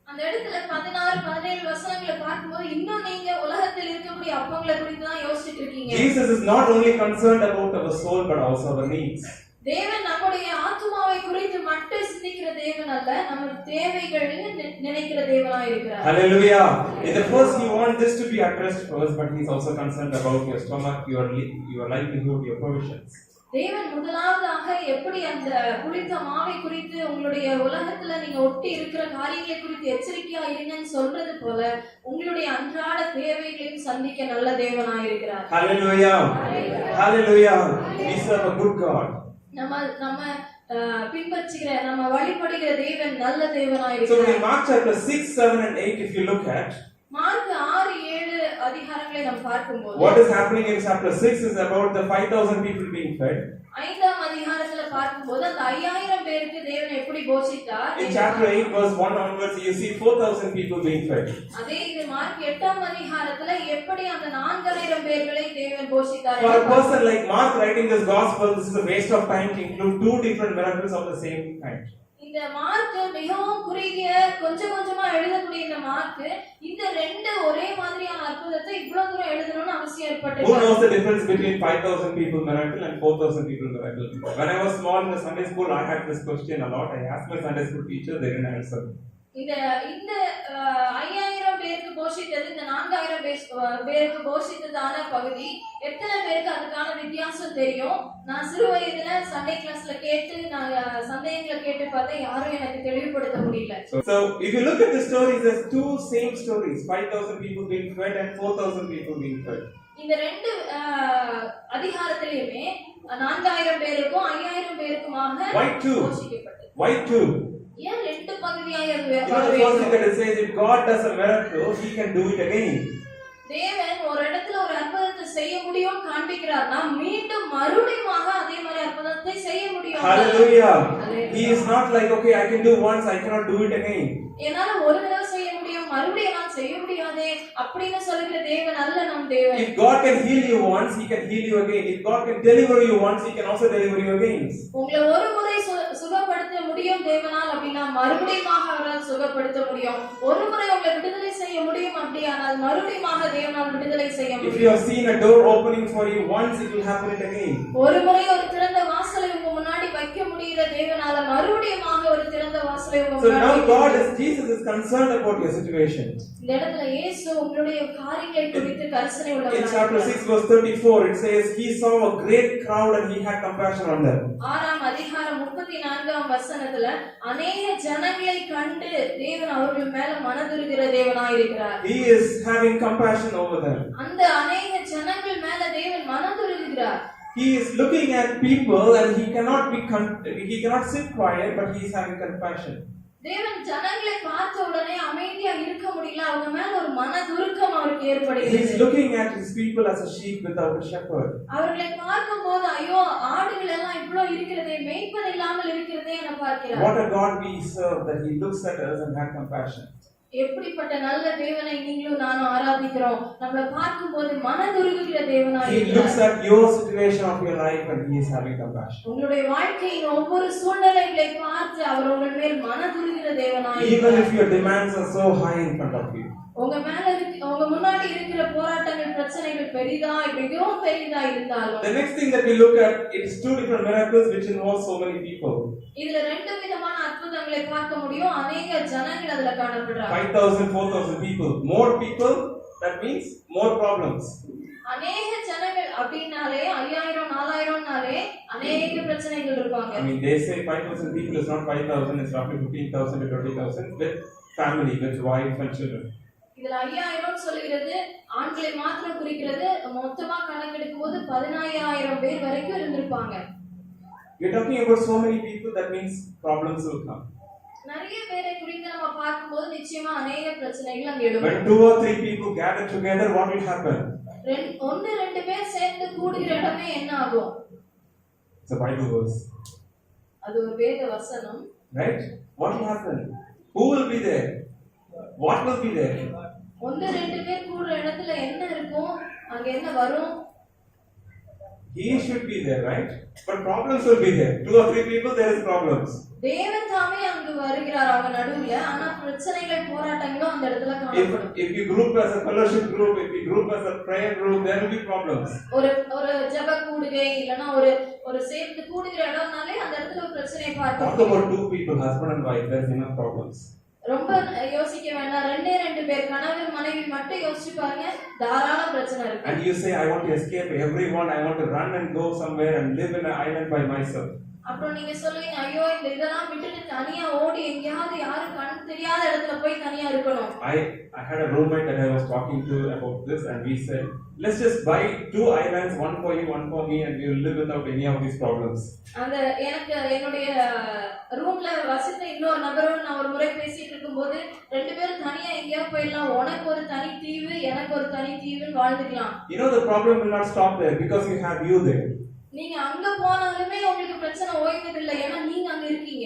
Speaker 2: அந்த இடத்துல 16 17 வசனங்களை பார்க்கும்போது இன்னும் நீங்க உலகத்தில் இருக்கக்கூடிய அப்பங்களை குறித்து தான் யோசிச்சுட்டு இருக்கீங்க.
Speaker 1: Jesus is not only concerned about our soul but also our needs.
Speaker 2: தேவன் நம்முடைய ஆத்துமாவை குறித்து மட்டும் சிந்திக்கிற தேவன் அல்ல, நம்ம தேவைகளையும் நினைக்கிற தேவனாய் இருக்கிறார்.
Speaker 1: Hallelujah. In the first, he wants this to be addressed first, but he's also concerned about your stomach, your livelihood, your provisions.
Speaker 2: தேவன் முதலாவதாக எப்படி அந்த புளித்த மாவை குறித்து உங்களுடைய உலகத்துல நீங்க ஒட்டி இருக்கிற காரியங்களை குறித்து எச்சரிக்கையா இருங்கன்னு சொல்றது போல உங்களுடைய அன்றாட தேவைகளையும் சந்திக்க நல்ல தேவனாய் இருக்கிறார்.
Speaker 1: Hallelujah. Hallelujah. We serve a good God.
Speaker 2: நம்ம பின்பற்றுகிற நம்ம வழிபடுகிற தேவன் நல்ல தேவனாய்
Speaker 1: So
Speaker 2: இருக்கிறார்.
Speaker 1: in Mark chapter 6, 7 and 8, if you look at
Speaker 2: mark 6 7 அதிகாரங்களை நாம் பார்க்கும்போது
Speaker 1: what is happening in chapter 6 is about the 5,000 people being fed.
Speaker 2: 5ஆம் அதிகாரத்துல பார்க்கும்போது அந்த 5000 பேருக்கு தேவன் எப்படி போஷித்தார்.
Speaker 1: In chapter 8 verse 1 onwards you see 4,000 people being fed.
Speaker 2: அதே இது மார்க் 8ஆம் அதிகாரத்துல எப்படி அந்த 4000 பேர்களை தேவன் போஷித்தார்.
Speaker 1: For a person like Mark writing this gospel, this is a waste of time to include two different miracles of the same kind.
Speaker 2: இந்த mark மிகவும் குறுகிய கொஞ்சமா எழுதக்கூடிய இந்த மார்க் இந்த ரெண்டு ஒரே மாதிரியான அற்புதத்தை இவ்வளவு தூரம் எழுதணும்னு அவசியம் ஏற்பட்டது.
Speaker 1: Who knows the difference between 5,000 people miracle and 4,000 people miracle? When I was small in the Sunday school, I had this question a lot. I asked my Sunday school teacher, they didn't answer.
Speaker 2: இந்த 5000 பேருக்கு போஷித்தது இந்த 4000 பேருக்கு போஷித்ததான பகுதி எத்தனை பேருக்கு அதுக்கான வித்தியாசம் தெரியும்? நான் சிறு வயதுல சண்டே கிளாஸ்ல கேட்டு நான் சந்தேகங்களை கேட்டு பார்த்தேன், யாரும் எனக்கு தெளிவுபடுத்த முடியல.
Speaker 1: So if you look at the stories, there's two same stories: 5,000 people being fed and 4,000 people being fed.
Speaker 2: இந்த ரெண்டு அதிகாரத்திலயுமே 4000 பேருக்கும் 5000 பேருக்குமாக போஷிக்கப்பட்டது.
Speaker 1: Why two?
Speaker 2: ஏன் ரெண்டு பகுதியாக
Speaker 1: You know, the first thing that it says, if God does a miracle, He can do it again.
Speaker 2: தேவன் ஒரு இடத்துல ஒரு அற்புதத்தை செய்ய முடியும் காண்பிக்கிறார்னா மீண்டும் மறுபடியுமாக அதே மாதிரி அற்புதத்தை செய்ய முடியும்.
Speaker 1: Hallelujah. He is not like, okay, I can do once, I cannot do it again.
Speaker 2: என்னால ஒரு தடவை செய்ய முடியும், மறுபடியும் நான் செய்ய முடியாதே அப்படின்னு சொல்லுகிற தேவன் அல்ல நம் தேவன்.
Speaker 1: If God can heal you once, He can heal you again. If God can deliver you once, He can also deliver you again.
Speaker 2: உங்களை ஒரு முறை சுகப்படுத்த முடியும் தேவனால் அப்படின்னா மறுபடியும் அவரால் சுகப்படுத்த முடியும். ஒரு முறை உங்களை விடுதலை செய்ய முடியும் அப்படியானால் மறுபடியும் தேவனால் விடுதலை செய்ய முடியும்.
Speaker 1: If you have seen a door opening for you once, it will happen again.
Speaker 2: ஒரு முறை ஒரு திறந்த வாசலை உங்க முன்னாடி வைக்க முடிகிற தேவனால மறுபடியும் ஒரு திறந்த வாசலை உங்க முன்னாடி.
Speaker 1: So now Jesus is concerned about your situation.
Speaker 2: இந்த இடத்துல இயேசு உங்களுடைய காரியங்களை குறித்து கரிசனை உள்ளவராக.
Speaker 1: In chapter 6 verse 34 it says he saw a great crowd and he had compassion on them.
Speaker 2: 6ஆம் அதிகாரம் 34ஆம் வசனத்துல अनेक ஜனங்களை கண்டு தேவன் அவர்கள் மேல மனதுருகிற தேவனாய் இருக்கிறார்.
Speaker 1: He is having compassion over them.
Speaker 2: அந்த अनेक ஜனங்கள் மேல தேவன் மனதுருகிறார்.
Speaker 1: He is looking at people and he cannot sit quiet, but he is having compassion.
Speaker 2: தேவன் ஜனங்களை பார்த்த உடனே அமைதியா இருக்க முடியல. அவங்க மேல ஒரு மனதுருக்கம் அவருக்கு ஏற்படுகிறது.
Speaker 1: He is looking at his people as a sheep without a shepherd.
Speaker 2: அவர்களை பார்க்கும்போது ஐயோ ஆடுகள் எல்லாம் இவ்வளவு இருக்கிறதே, மேய்ப்பன் இல்லாமல் இருக்கிறதே என பார்க்கிறார்.
Speaker 1: What a God we serve, that he looks at us and has compassion.
Speaker 2: எப்படிப்பட்ட நல்ல தேவனை நீங்களும் நானும் ஆராதிக்கிறோம். நம்மள பார்க்கும்போது மனதுருகுகிற தேவனாய்
Speaker 1: He
Speaker 2: இருக்கிறார்.
Speaker 1: looks at your situation of your life and he is having compassion.
Speaker 2: உங்களுடைய வாழ்க்கையின் ஒவ்வொரு சூழ்நிலைகளை பார்த்து அவர் உங்கள் மேல் மனதுருகிற தேவனாய்
Speaker 1: Even
Speaker 2: இருக்கிறார்.
Speaker 1: if your demands are so high in front of you.
Speaker 2: உங்க மேல உங்க முன்னாடி இருக்கிற போராட்டங்கள் பிரச்சனைகள் மிகவும் பெரிதா இருந்தாலும்.
Speaker 1: The next thing that we look at, it's two different miracles which involve so many people.
Speaker 2: இதுல ரெண்டு விதமான அற்புதங்களை பார்க்க முடியும். अनेक ஜனங்கள் அதுல காணப்படுறாங்க.
Speaker 1: 5,000 4,000 people. More people, that means more problems.
Speaker 2: अनेक ஜனங்கள் அப்படினாலே 5000 4000 நாலே अनेक பிரச்சனைகள் இருப்பாங்க.
Speaker 1: I mean, they say 5,000 people is not 5,000, it's roughly 15,000 to 20,000 with family, with wife and children.
Speaker 2: இதுல 5000 சொல்லுகிறது ஆண்களை மாத்திரம் குறிக்கிறது. மொத்தமா கணக்கெடுக்கும் போது 15000 பேர் வரைக்கும் இருந்திருப்பாங்க.
Speaker 1: We are talking about so many people, that means problems will come.
Speaker 2: நிறைய பேரை குறித்து நம்ம பார்க்கும்போது நிச்சயமா अनेक பிரச்சனைகள் அங்க எழும்.
Speaker 1: When 2 or 3 people gather together, what will happen?
Speaker 2: ஒன்னு ரெண்டு பேர் சேர்ந்து கூடுகிற இடமே என்ன ஆகும்?
Speaker 1: It's a Bible verse.
Speaker 2: அது ஒரு வேத வசனம்.
Speaker 1: Right? What will happen? Who will be there? What will be there?
Speaker 2: ஒன்னு ரெண்டு பேர் கூடுற இடத்துல என்ன இருக்கும்? அங்க என்ன வரும்?
Speaker 1: He should be there, right? But problems will be there. 2 or 3 people, there is problems.
Speaker 2: தேவன் தாமே அங்கு வருகிறார் அவங்க நடுவுல. ஆனா பிரச்சனைகள் போராட்டங்களும் அந்த இடத்துல காணப்படும்.
Speaker 1: If you group as a fellowship group, if you group as a prayer group, there will be problems.
Speaker 2: ஒரு ஜெப கூடுகை இல்லனா ஒரு சேர்ந்து கூடுகிற இடம்னாலே அந்த இடத்துல ஒரு பிரச்சனை பார்க்கலாம்.
Speaker 1: Talk about 2 people, husband and wife, there's enough problems.
Speaker 2: ரொம்ப யோசிக்க வேண்டாம். ரெண்டு பேர் கணவன் மனைவி மட்டும் யோசிச்சு பாருங்க, தாராள பிரச்சனை இருக்கு.
Speaker 1: And you say, I want to escape everyone, I want to run and go somewhere and live in an island by myself.
Speaker 2: அப்புறம் நீங்க சொல்லுவீங்க, ஐயோ இந்த இதெல்லாம் விட்டுட்டு தனியா ஓடி எங்கயாவது யாரும் கண் தெரியாத இடத்துல போய் தனியா இருக்கணும்.
Speaker 1: I had a roommate that I was talking to about this, and we said, let's just buy 2 islands, one for you, one for me, and we will live without any of these problems.
Speaker 2: அந்த எனக்கு என்னுடைய ரூம்ல வசித்த இன்னொரு நபரோட நான் ஒரு முறை பேசிட்டு இருக்கும்போது, ரெண்டு பேரும் தனியா எங்கயா போயிடலாம், உனக்கு ஒரு தனி தீவு எனக்கு ஒரு தனி தீவுன்னு வாழ்ந்துக்கலாம்.
Speaker 1: You know, the problem will not stop there because you have you there.
Speaker 2: நீங்க அங்க போனாலுமே உங்களுக்கு பிரச்சனை ஓய்வதில்லை. ஏன்னா நீங்க அங்க இருக்கீங்க.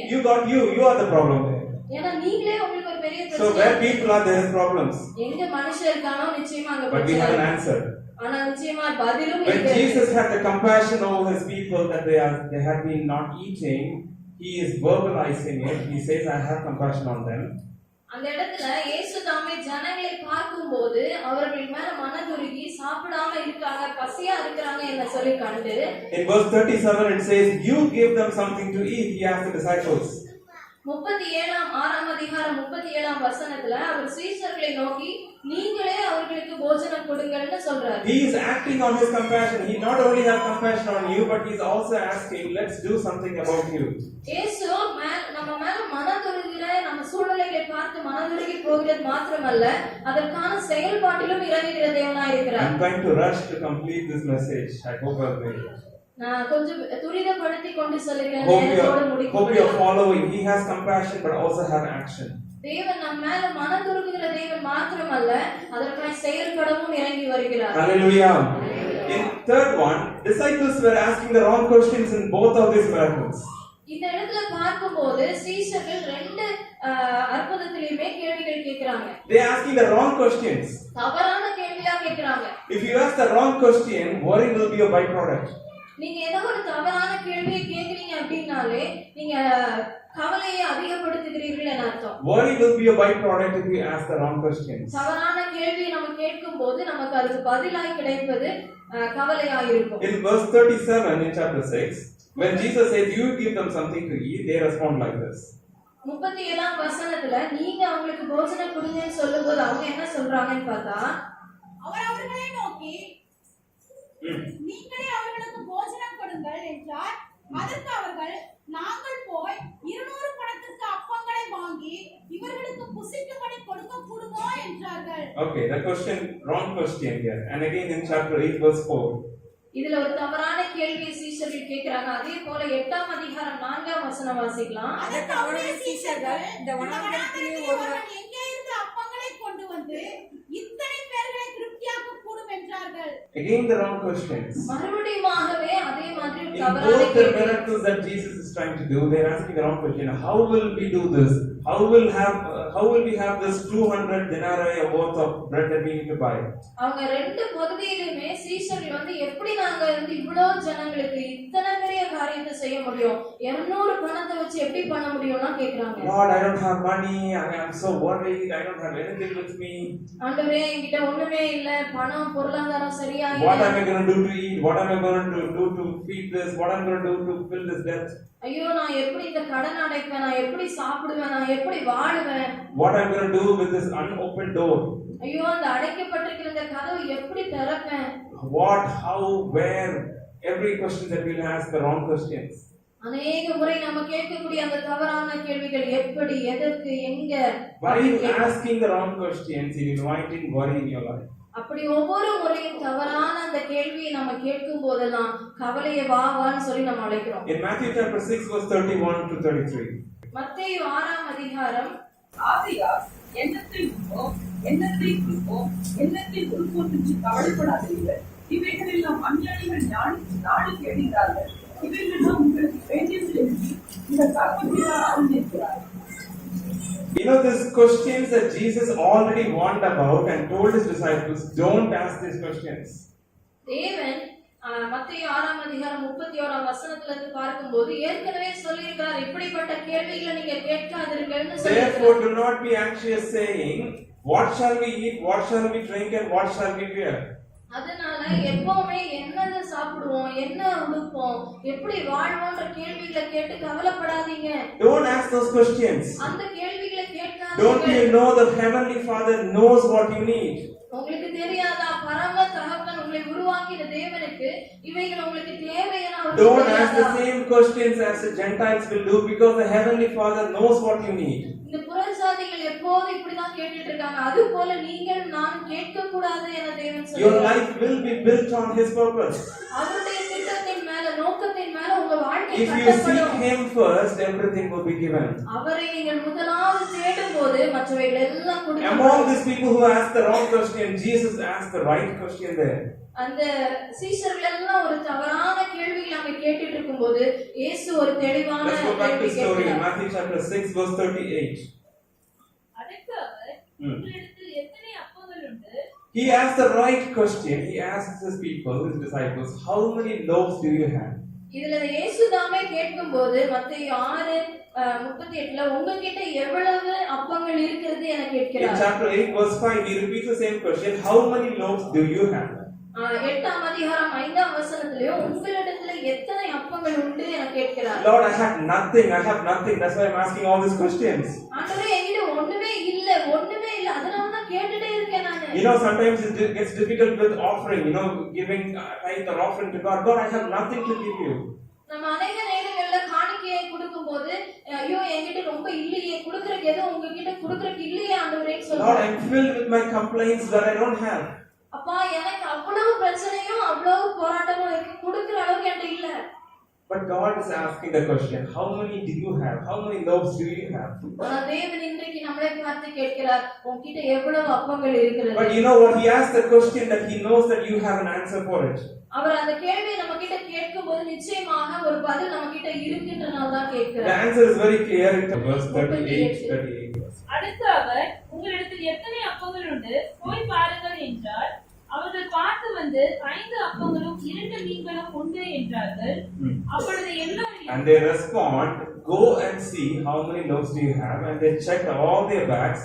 Speaker 1: You are the problem there.
Speaker 2: ஏன்னா நீங்களே உங்களுக்கு ஒரு பெரிய பிரச்சனை.
Speaker 1: So where people are, there is problems.
Speaker 2: எங்க மனுஷர் இருக்கானோ நிச்சயமா அங்க
Speaker 1: But we
Speaker 2: பிரச்சனை.
Speaker 1: have an answer.
Speaker 2: ஆனா நிச்சயமா பதிலும்
Speaker 1: When
Speaker 2: இருக்கு.
Speaker 1: Jesus had the compassion over his people that they had been not eating, he is verbalizing it. He says, I have compassion on them.
Speaker 2: அந்த இடத்துல இயேசு தாமே ஜனங்களை பார்க்கும்போது அவர்கள் மேல மனதுருகி சாப்பிடாம இருக்காங்க, பசியா இருக்காங்க என்ன சொல்லி கண்டு.
Speaker 1: In verse 37 it says, you give them something to eat. He asked the disciples.
Speaker 2: 6ஆம் அதிகாரம் 37ஆம் வசனத்துல அவர் சீஷர்களை நோக்கி நீங்களே அவர்களுக்கு போஜனம் கொடுங்கள்னு சொல்றாரு.
Speaker 1: He is acting on his compassion. He not only has compassion on you, but he is also asking, let's do something about you.
Speaker 2: இயேசு நம்ம மேல மனதுருகிற நம்ம சூழ்நிலைகளை பார்த்து மனதுருகி போகிறது மாத்திரமல்ல, அதற்கான செயல்பாட்டிலும் இறங்குகிற தேவனாய் இருக்கிறார்.
Speaker 1: I'm trying to rush to complete this message. I hope I'll make it.
Speaker 2: நான் கொஞ்சம் துரிதப்படுத்தி கொண்டு சொல்லுகிறேன்.
Speaker 1: Hope you are following. He has compassion but also have action.
Speaker 2: தேவன் நம்ம மேல மனதுருகுகிற தேவன் மாத்திரமல்ல, அதற்காய் செயல்படவும் இறங்கி வருகிறார்.
Speaker 1: Hallelujah. In third one, disciples were asking the wrong questions in both of these miracles.
Speaker 2: இந்த இடத்துல பார்க்கும்போது சீஷர்கள் ரெண்டு அற்புதத்திலயுமே கேள்விகள் கேட்கிறாங்க.
Speaker 1: They are asking the wrong questions.
Speaker 2: தவறான கேள்வியா கேட்கிறாங்க.
Speaker 1: If you ask the wrong question, worry will be a byproduct.
Speaker 2: நீங்க ஏதோ ஒரு தவறான கேள்வியை கேக்குறீங்க அப்படின்னாலே நீங்க கவலையை அதிகப்படுத்துகிறீர்கள் என அர்த்தம்.
Speaker 1: Worry will be a byproduct if you ask the wrong questions.
Speaker 2: தவறான கேள்வியை நம்ம கேட்கும் போது நமக்கு அதுக்கு பதிலாய் கிடைப்பது கவலையா இருக்கும்.
Speaker 1: In verse 37 in chapter 6, when Jesus says, "You give them something to eat," they respond like this.
Speaker 2: 37ஆம் வசனத்துல நீங்க அவங்களுக்கு போஜனம் கொடுங்கன்னு சொல்லும்போது அவங்க என்ன சொல்றாங்கன்னு பார்த்தா,
Speaker 3: அவர் அவர்களை நோக்கி நீங்களே அவர்களுக்கு போஜனம் கொடுங்கள் என்றார். அதற்கு அவர்கள், நாங்கள் போய் 200 பணத்திற்கு அப்பங்களை வாங்கி இவர்களுக்கு புசிக்கும்படி கொடுக்க கூடுமோ என்றார்கள்.
Speaker 1: Okay, the question, wrong question here. And again in chapter 8 verse 4.
Speaker 2: இதுல ஒரு தவறான கேள்வியை சீஷர்கள் கேக்குறாங்க. அதே போல 8ஆம் அதிகாரம் 4ஆம் வசனம் வாசிக்கலாம்.
Speaker 3: அதற்கு அவருடைய சீஷர்கள், இந்த வனாந்தரத்திலே ஒருவன் எங்கே இருந்து அப்பங்களை கொண்டு வந்து இத்தனை பேர்களை திருப்தியாக்க கூடும் என்றார்கள்.
Speaker 1: Again the wrong questions.
Speaker 2: மறுபடியுமாகவே அதே மாதிரி
Speaker 1: In
Speaker 2: தவறான
Speaker 1: both the
Speaker 2: கேள்வி.
Speaker 1: miracles that Jesus is trying to do, they are asking the wrong question. How will we do this? How will we have this 200 denarii worth of bread that we need to buy?
Speaker 2: அவங்க ரெண்டு பகுதியிலுமே சீஷர்கள் வந்து எப்படி நாங்க வந்து இவ்வளவு ஜனங்களுக்கு இத்தனை பெரிய காரியத்தை செய்ய முடியும், 200 பணத்தை வச்சு எப்படி பண்ண முடியும்னா கேக்குறாங்க.
Speaker 1: Lord, I don't have money. I am so worried. I don't have anything with me.
Speaker 2: ஆண்டவரே என்கிட்ட ஒண்ணுமே இல்ல, பணம் பொருளாதாரம் சரியா
Speaker 1: What
Speaker 2: இல்ல.
Speaker 1: am I going to do to eat? What am I going to do to feed this? What am I going to do to fill this debt?
Speaker 2: ஐயோ நான் எப்படி இந்த கடன் அடைப்பேன், நான் எப்படி சாப்பிடுவேன், நான் எப்படி வாழுவேன்,
Speaker 1: What am I going to do with this unopened door?
Speaker 2: ஐயோ அந்த அடைக்கப்பட்டிருக்கிற இந்த கதவு எப்படி திறப்பேன்.
Speaker 1: What, how, where? Every question that we'll ask, the wrong questions.
Speaker 2: அநேக முறை நம்ம கேட்கக்கூடிய அந்த தவறான கேள்விகள் எப்படி, எதற்கு, எங்க.
Speaker 1: By asking the wrong questions, you're inviting worry in your life.
Speaker 2: அப்படி ஒவ்வொரு முறையும் தவறான அந்த கேள்வியை நம்ம கேட்கும் போதெல்லாம் கவலையை வான்னு சொல்லி நம்ம அழைக்கிறோம்.
Speaker 1: In Matthew chapter 6 verse 31 to 33.
Speaker 2: மத்தேயு 6ஆம் அதிகாரம்,
Speaker 6: ஆகையால் எண்ணத்தில் உண்டோம், எண்ணத்தை கொடுப்போம், எண்ணத்தில் உருப்போம் என்று கவலைப்படாதீர்கள். இவைகளெல்லாம் அஞ்ஞானிகள் நாடி கேட்கிறார்கள். இவைகளெல்லாம் உங்களுக்கு வேண்டியது என்று இந்த தகவல்களால் அறிந்திருக்கிறார்.
Speaker 1: You know, these questions that Jesus already warned about and told his disciples, don't ask these questions.
Speaker 2: தேவன் மத்தேயு 6ஆம் அதிகாரம் 31ஆம் வசனத்துல இருந்து பார்க்கும்போது ஏற்கனவே சொல்லியிருக்கிறார், இப்படிப்பட்ட கேள்விகளை நீங்க கேட்காதீர்கள்னு
Speaker 1: Therefore,
Speaker 2: சொல்லியிருக்கிறார்.
Speaker 1: do not be anxious saying, what shall we eat, what shall we drink, and what shall we wear?
Speaker 2: அதனால எப்பவுமே என்னது சாப்பிடுவோம், என்ன உடுப்போம், எப்படி வாழ்வோன்ற கேள்விகளை கேட்டு கவலைப்படாதீங்க.
Speaker 1: Don't ask those questions.
Speaker 2: அந்த கேள்விகளை
Speaker 1: Don't
Speaker 2: கேட்காதீங்க.
Speaker 1: you know the Heavenly Father knows what you need?
Speaker 2: உங்களுக்கு தெரியாதா, பரம தகப்பன் உங்களை உருவாக்கின தேவனுக்கு இவைகள் உங்களுக்கு தேவை என அவருக்கு
Speaker 1: Don't ask the
Speaker 2: தெரியாதா?
Speaker 1: same questions as the Gentiles will do, because the Heavenly Father knows what you need.
Speaker 2: இந்த புறஜாதிகள் எப்போது இப்படிதான் கேட்டுட்டு இருக்காங்க, அது போல நீங்கள் நான் கேட்க கூடாது என தேவன்
Speaker 1: Your
Speaker 2: சொல்றார்.
Speaker 1: life will be built on His purpose.
Speaker 2: அவருடைய திட்டத்தின் மேல, நோக்கத்தின் மேல உங்க வாழ்க்கை
Speaker 1: If you seek
Speaker 2: கட்டப்படும்.
Speaker 1: Him first, everything will be given.
Speaker 2: அவரை நீங்கள் முதலாவது தேடும் போது மற்றவைகள் எல்லாம்
Speaker 1: Among
Speaker 2: கொடுக்கப்படும்.
Speaker 1: these people who asked the wrong question, Jesus asked the right question there.
Speaker 2: அந்த சீஷர்கள் எல்லாம் ஒரு தவறான கேள்விகளை அங்க கேட்டுட்டு இருக்கும்போது இயேசு ஒரு தெளிவான
Speaker 1: Let's go back to
Speaker 2: கேள்வி
Speaker 1: the story in
Speaker 2: கேட்கிறார்.
Speaker 1: Matthew chapter 6 verse 38.
Speaker 4: அதற்கு அவர், உங்களிடத்தில் எத்தனை அப்பங்கள் உண்டு?
Speaker 1: He asked the right question. He asked his people, his disciples, how many loaves do you have?
Speaker 2: இதுல இயேசு தாமே கேட்கும்போது மத்தேயு 6:38 உங்ககிட்ட எவ்வளவு அப்பங்கள் இருக்கிறது என
Speaker 1: In
Speaker 2: கேட்கிறார்.
Speaker 1: chapter 8 verse 5, he repeats the same question, how many loaves do you have?
Speaker 2: 8ஆம் அதிகாரம் 5ஆம் வசனத்திலயும் உங்களிடத்துல எத்தனை அப்பங்கள் உண்டு என கேட்கிறார்.
Speaker 1: Lord, I have nothing. That's why I'm asking all these questions.
Speaker 2: ஆண்டவரே என்கிட்ட ஒண்ணுமே இல்ல. அதனால தான் கேட்டுட்டே இருக்கேன் நானு.
Speaker 1: You know, sometimes it gets difficult with offering, giving tithe or offering to God. God, I have nothing to give you.
Speaker 2: நம்ம அநேக நேரங்கள்ல காணிக்கையை கொடுக்கும்போது ஐயோ என்கிட்ட ரொம்ப இல்லையே, கொடுக்கறதுக்கு ஏதோ உங்ககிட்ட கொடுக்கறதுக்கு இல்லையே ஆண்டவரே
Speaker 1: Lord,
Speaker 2: சொல்றோம்.
Speaker 1: I'm filled with my complaints that I don't have.
Speaker 2: அப்பா எனக்கு அவ்வளவு பிரச்சனையும் அவ்வளவு போராட்டமும் இருக்கு, கொடுக்கிற அளவுக்கு என்கிட்ட இல்ல.
Speaker 1: But God is asking the question, how many do you have? How many loaves do you have?
Speaker 2: ஆனா தேவன் இன்றைக்கு நம்மளை பார்த்து கேட்கிறார், உன்கிட்ட எவ்வளவு அப்பங்கள் இருக்கிறது.
Speaker 1: But you know what? He asked the question that he knows that you have an answer for it.
Speaker 2: அவர் அந்த கேள்வியை நம்ம கிட்ட கேட்கும்போது நிச்சயமாக ஒரு பதில் நம்ம கிட்ட இருக்குன்றனால தான்
Speaker 1: The
Speaker 2: கேட்கிறார்.
Speaker 1: answer is very clear in verse 38.
Speaker 4: அடுத்து அவர், உங்களிடத்தில் எத்தனை அப்பங்கள் உண்டு, போய் பாருங்கள் என்றார். அவர்கள் பார்த்து வந்து 5 அப்பங்களும் 2 மீன்களும் உண்டு என்றார்கள். அப்பொழுது எல்லோரும்
Speaker 1: And they respond, go and see how many loaves do you have. And they checked all their bags.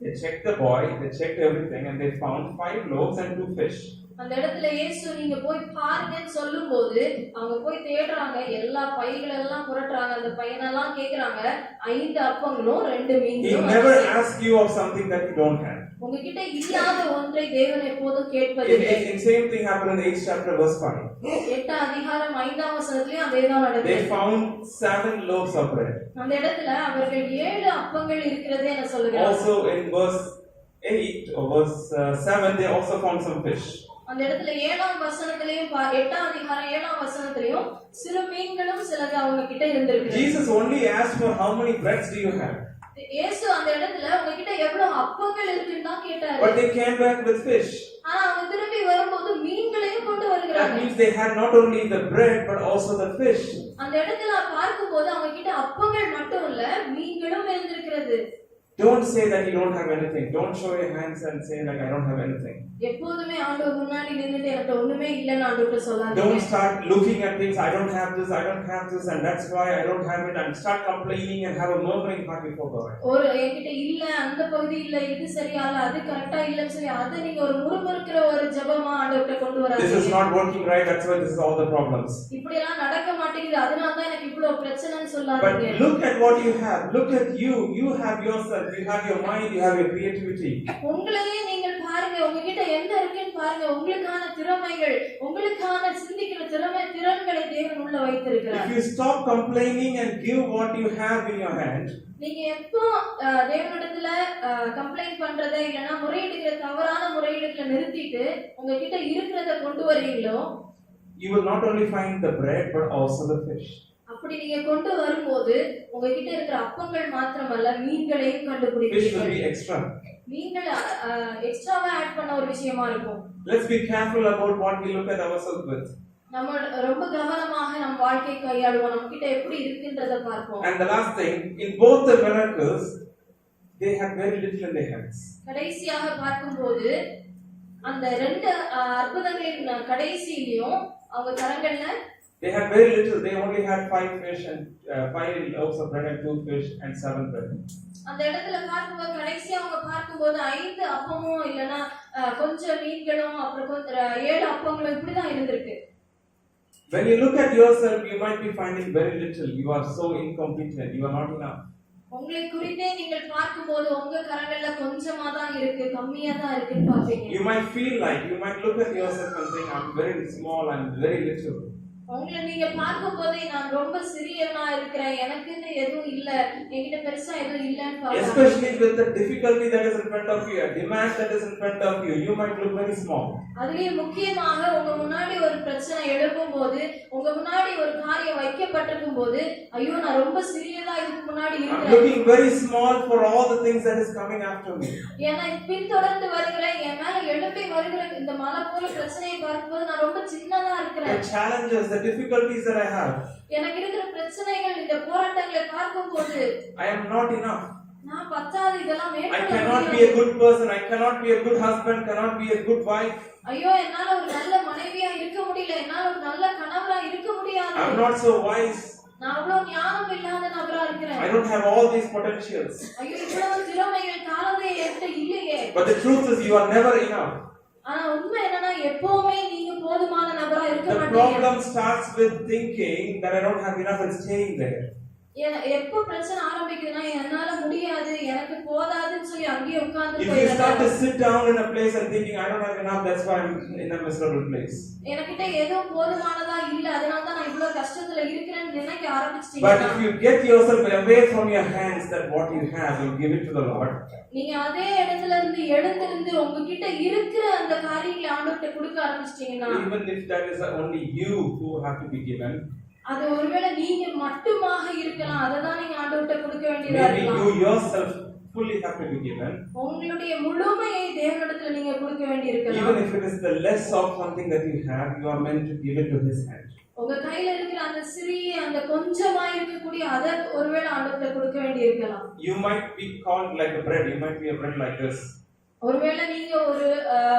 Speaker 1: They checked the boy, they checked everything, and they found 5 loaves and 2 fish.
Speaker 2: அந்த இடத்துல இயேசு நீங்க போய் பாருங்கன்னு சொல்லும்போது அவங்க போய் தேடுறாங்க, எல்லா பைகள் எல்லாம் புரட்டுறாங்க, அந்த பையனெல்லாம் கேக்குறாங்க, 5 அப்பங்களும் 2
Speaker 1: He
Speaker 2: மீன்களும்.
Speaker 1: never asks you of something that you don't have.
Speaker 2: உங்ககிட்ட இல்லாத ஒன்றை தேவன் எப்போதும் கேட்பதில்லை.
Speaker 1: In same thing happened in the 8th chapter, verse 5.
Speaker 2: 8ஆம் அதிகாரம் 5ஆம் வசனத்திலயும் அதேதான்
Speaker 1: They
Speaker 2: நடந்தது.
Speaker 1: found 7 loaves of bread.
Speaker 2: அந்த இடத்துல அவர்கள் 7 அப்பங்கள் இருக்கிறதே என சொல்லுகிறார்.
Speaker 1: Also in verse 8 or verse 7, they also found some fish.
Speaker 2: அந்த இடத்துல 7ஆம் வசனத்திலயும் 8ஆம் அதிகாரம் 7ஆம் வசனத்திலயும் சில மீன்களும் சிலது அவங்க கிட்ட இருந்திருக்கு.
Speaker 1: Jesus only asked for how many breads do you have?
Speaker 2: இயேசு அந்த இடத்துல உங்ககிட்ட எவ்வளவு அப்பங்கள் இருக்குன்னு தான் கேட்டாரு.
Speaker 1: But they came back with fish.
Speaker 2: ஆனா அவங்க திரும்பி வரும்போது மீன்களையும் கொண்டு
Speaker 1: That
Speaker 2: வருகிறாங்க.
Speaker 1: means they had not only the bread but also the fish.
Speaker 2: அந்த இடத்துல பார்க்கும்போது அவங்க கிட்ட அப்பங்கள் மட்டும் இல்ல, மீன்களும் இருந்திருக்கிறது.
Speaker 1: Don't say that you don't have anything. Don't show your hands and say like I don't have anything.
Speaker 2: எப்போதுமே ஆண்டவர் முன்னாடி நின்னுட்டு எனக்கு ஒண்ணுமே இல்லன்னு ஆண்டவர்ட்ட சொல்லாதீங்க.
Speaker 1: Don't start looking at things. I don't have this. I don't have this, and that's why I don't have it. And start complaining and have a murmuring heart before God.
Speaker 2: ஒரு என்கிட்ட இல்ல, அந்த பகுதி இல்ல, இது சரியா இல்ல, அது கரெக்டா இல்லன்னு சொல்லி அதை நீங்க ஒரு முறுமுறுக்கிற ஒரு ஜெபமா ஆண்டவர்ட்ட கொண்டு
Speaker 1: This is
Speaker 2: வராதீங்க.
Speaker 1: not working right. That's why this is all the problems.
Speaker 2: இப்படி எல்லாம் நடக்க மாட்டேங்குது, அதனால தான் எனக்கு இவ்வளவு பிரச்சனைன்னு
Speaker 1: But
Speaker 2: சொல்லாதீங்க.
Speaker 1: look at what you have. Look at you. You have yourself. You have your mind. You have your creativity.
Speaker 2: உங்களையே நீங்கள் பாருங்க, உங்ககிட்ட என்ன இருக்குன்னு பாருங்க. உங்களுக்கான திறமைகள், உங்களுக்கான சிந்திக்கிற திறன்களை தேவன் உள்ள வைத்திருக்கிறார்.
Speaker 1: If you stop complaining and give what you have in your hand,
Speaker 2: நீங்க எப்போ தேவனிடத்துல கம்ப்ளைண்ட் பண்றதை இல்லைன்னா முறையிடுகிற தவறான முறையீடுகளை நிறுத்திட்டு உங்ககிட்ட இருக்கிறத கொண்டு வரீங்களோ,
Speaker 1: you will not only find the bread but also the fish.
Speaker 2: அப்படி நீங்க கொண்டு வரும்போது உங்ககிட்ட இருக்கிற அப்பங்கள் மாத்திரமல்ல மீன்களையும்
Speaker 1: Fish will
Speaker 2: கண்டுபிடிப்பீர்கள்.
Speaker 1: be extra.
Speaker 2: மீன்கள் எக்ஸ்ட்ராவா ஆட் பண்ண ஒரு விஷயமா இருக்கும்.
Speaker 1: Let's be careful about what we look at ourselves with.
Speaker 2: நம்ம ரொம்ப கவனமாக நம் வாழ்க்கை கையாளுவோம், நம்ம கிட்ட எப்படி இருக்குன்றத பார்ப்போம்.
Speaker 1: And the last thing, in both the miracles, they had very little in their hands.
Speaker 2: கடைசியாக பார்க்கும்போது அந்த 2 அற்புதங்களின் கடைசியிலையும் அவங்க கரங்கள்ல
Speaker 1: They had very little. They only had 5 fish and 5 loaves of bread and 2 fish and 7 bread.
Speaker 2: அந்த இடத்துல பார்க்கும்போது கடைசியா அவங்க பார்க்கும்போது 5 அப்பமும் இல்லனா கொஞ்சம் மீன்களும் அப்புறம் கொஞ்சம் 7 அப்பங்களும் இப்படிதான் இருந்திருக்கு.
Speaker 1: When you look at yourself, you might be finding very little. You are so incompetent. You are not enough.
Speaker 2: உங்களை குறித்தே நீங்கள் பார்க்கும்போது உங்க கரங்கள்ல கொஞ்சமா தான் இருக்கு, கம்மியா தான் இருக்குன்னு பாப்பீங்க.
Speaker 1: You might feel like, you might look at yourself and think, I'm very small, I'm very little.
Speaker 2: உங்களை நீங்க பார்க்கும்போதே நான் ரொம்ப சிறியவனா இருக்கிறேன், எனக்குன்னு எதுவும் இல்ல, என்கிட்ட பெருசா எதுவும் இல்லன்னு பாப்பீங்க.
Speaker 1: Especially with the difficulty that is in front of you, a demand that is in front of you, you might look very small.
Speaker 2: அதுலயும் முக்கியமாக உங்க முன்னாடி ஒரு பிரச்சனை எழுப்பும் போது, உங்க முன்னாடி ஒரு காரியம் வைக்கப்பட்டிருக்கும் போது, ஐயோ நான் ரொம்ப சிறியதா இதுக்கு முன்னாடி
Speaker 1: I'm
Speaker 2: இருக்கிறேன்,
Speaker 1: looking very small for all the things that is coming after me.
Speaker 2: ஏன்னா பின்தொடர்ந்து வருகிற என் மேல எழுப்பி வருகிற இந்த மலை போல பிரச்சனையை பார்க்கும்போது நான் ரொம்ப சின்னதா இருக்கிறேன்.
Speaker 1: The challenges, the difficulties that I have,
Speaker 2: எனக்கு இருக்கிற பிரச்சனைகள், இந்த போராட்டங்களை பார்க்கும்போது
Speaker 1: I am not enough.
Speaker 2: நான் பத்தாது இதெல்லாம்
Speaker 1: I
Speaker 2: மேற்கொள்ள
Speaker 1: cannot be a
Speaker 2: முடியாது.
Speaker 1: good person, I cannot be a good husband, cannot be a good wife.
Speaker 2: ஐயோ என்னால ஒரு நல்ல மனைவியா இருக்க முடியல, என்னால ஒரு நல்ல கணவரா இருக்க முடியாது,
Speaker 1: I'm not so wise.
Speaker 2: நான் அவ்வளவு ஞானம் இல்லாத நபரா இருக்கிறேன்,
Speaker 1: I don't have all these potentials.
Speaker 2: ஐயோ இவ்வளவு திறமைகள் தாளதே என்கிட்ட இல்லையே.
Speaker 1: But the truth is, you are never enough.
Speaker 2: ஆனா உண்மை என்னன்னா எப்பவுமே நீங்க போதுமான நபரா இருக்க
Speaker 1: The
Speaker 2: மாட்டீங்க.
Speaker 1: problem starts with thinking that I don't have enough and staying there.
Speaker 2: எப்போ பிரச்சனை ஆரம்பிக்குதுன்னா என்னால முடியாது, எனக்கு போதாதுன்னு சொல்லி அங்கேயே உட்கார்ந்து
Speaker 1: If you start to
Speaker 2: போயிடுறாங்க.
Speaker 1: sit down in a place and thinking I don't have enough, that's why I'm in a miserable place.
Speaker 2: எனக்கிட்ட ஏதோ போதுமானதா இல்ல, அதனால தான் நான் இவ்வளவு கஷ்டத்துல இருக்கிறேன்னு நினைக்க
Speaker 1: But
Speaker 2: ஆரம்பிச்சிட்டீங்கன்னா,
Speaker 1: if you get yourself away from your hands, that what you have, you give it to the Lord.
Speaker 2: நீங்க அதே இடத்துல இருந்து எழுந்திருந்து உங்ககிட்ட இருக்கிற அந்த காரியங்களை ஆண்டவர்கிட்ட கொடுக்க ஆரம்பிச்சிட்டீங்கன்னா,
Speaker 1: Even if that is only you who have to be given,
Speaker 2: அது ஒருவேளை நீங்க மட்டுமாக இருக்கலாம், அதை தான் நீங்க ஆண்டவர்கிட்ட கொடுக்க வேண்டியதா
Speaker 1: maybe
Speaker 2: இருக்கலாம்.
Speaker 1: you yourself fully have to be given.
Speaker 2: உங்களுடைய முழுமையை தேவனிடத்துல நீங்க கொடுக்க வேண்டியிருக்கலாம்.
Speaker 1: Even if it is the less of something that you have, you are meant to give it to His hand.
Speaker 2: உங்க கையில இருக்கிற அந்த சிறிய அந்த கொஞ்சமா இருக்கக்கூடிய அதை ஒருவேளை ஆண்டவர்கிட்ட கொடுக்க வேண்டியிருக்கலாம்.
Speaker 1: You might be called like a bread. You might be a bread like this.
Speaker 2: ஒருவேளை நீங்க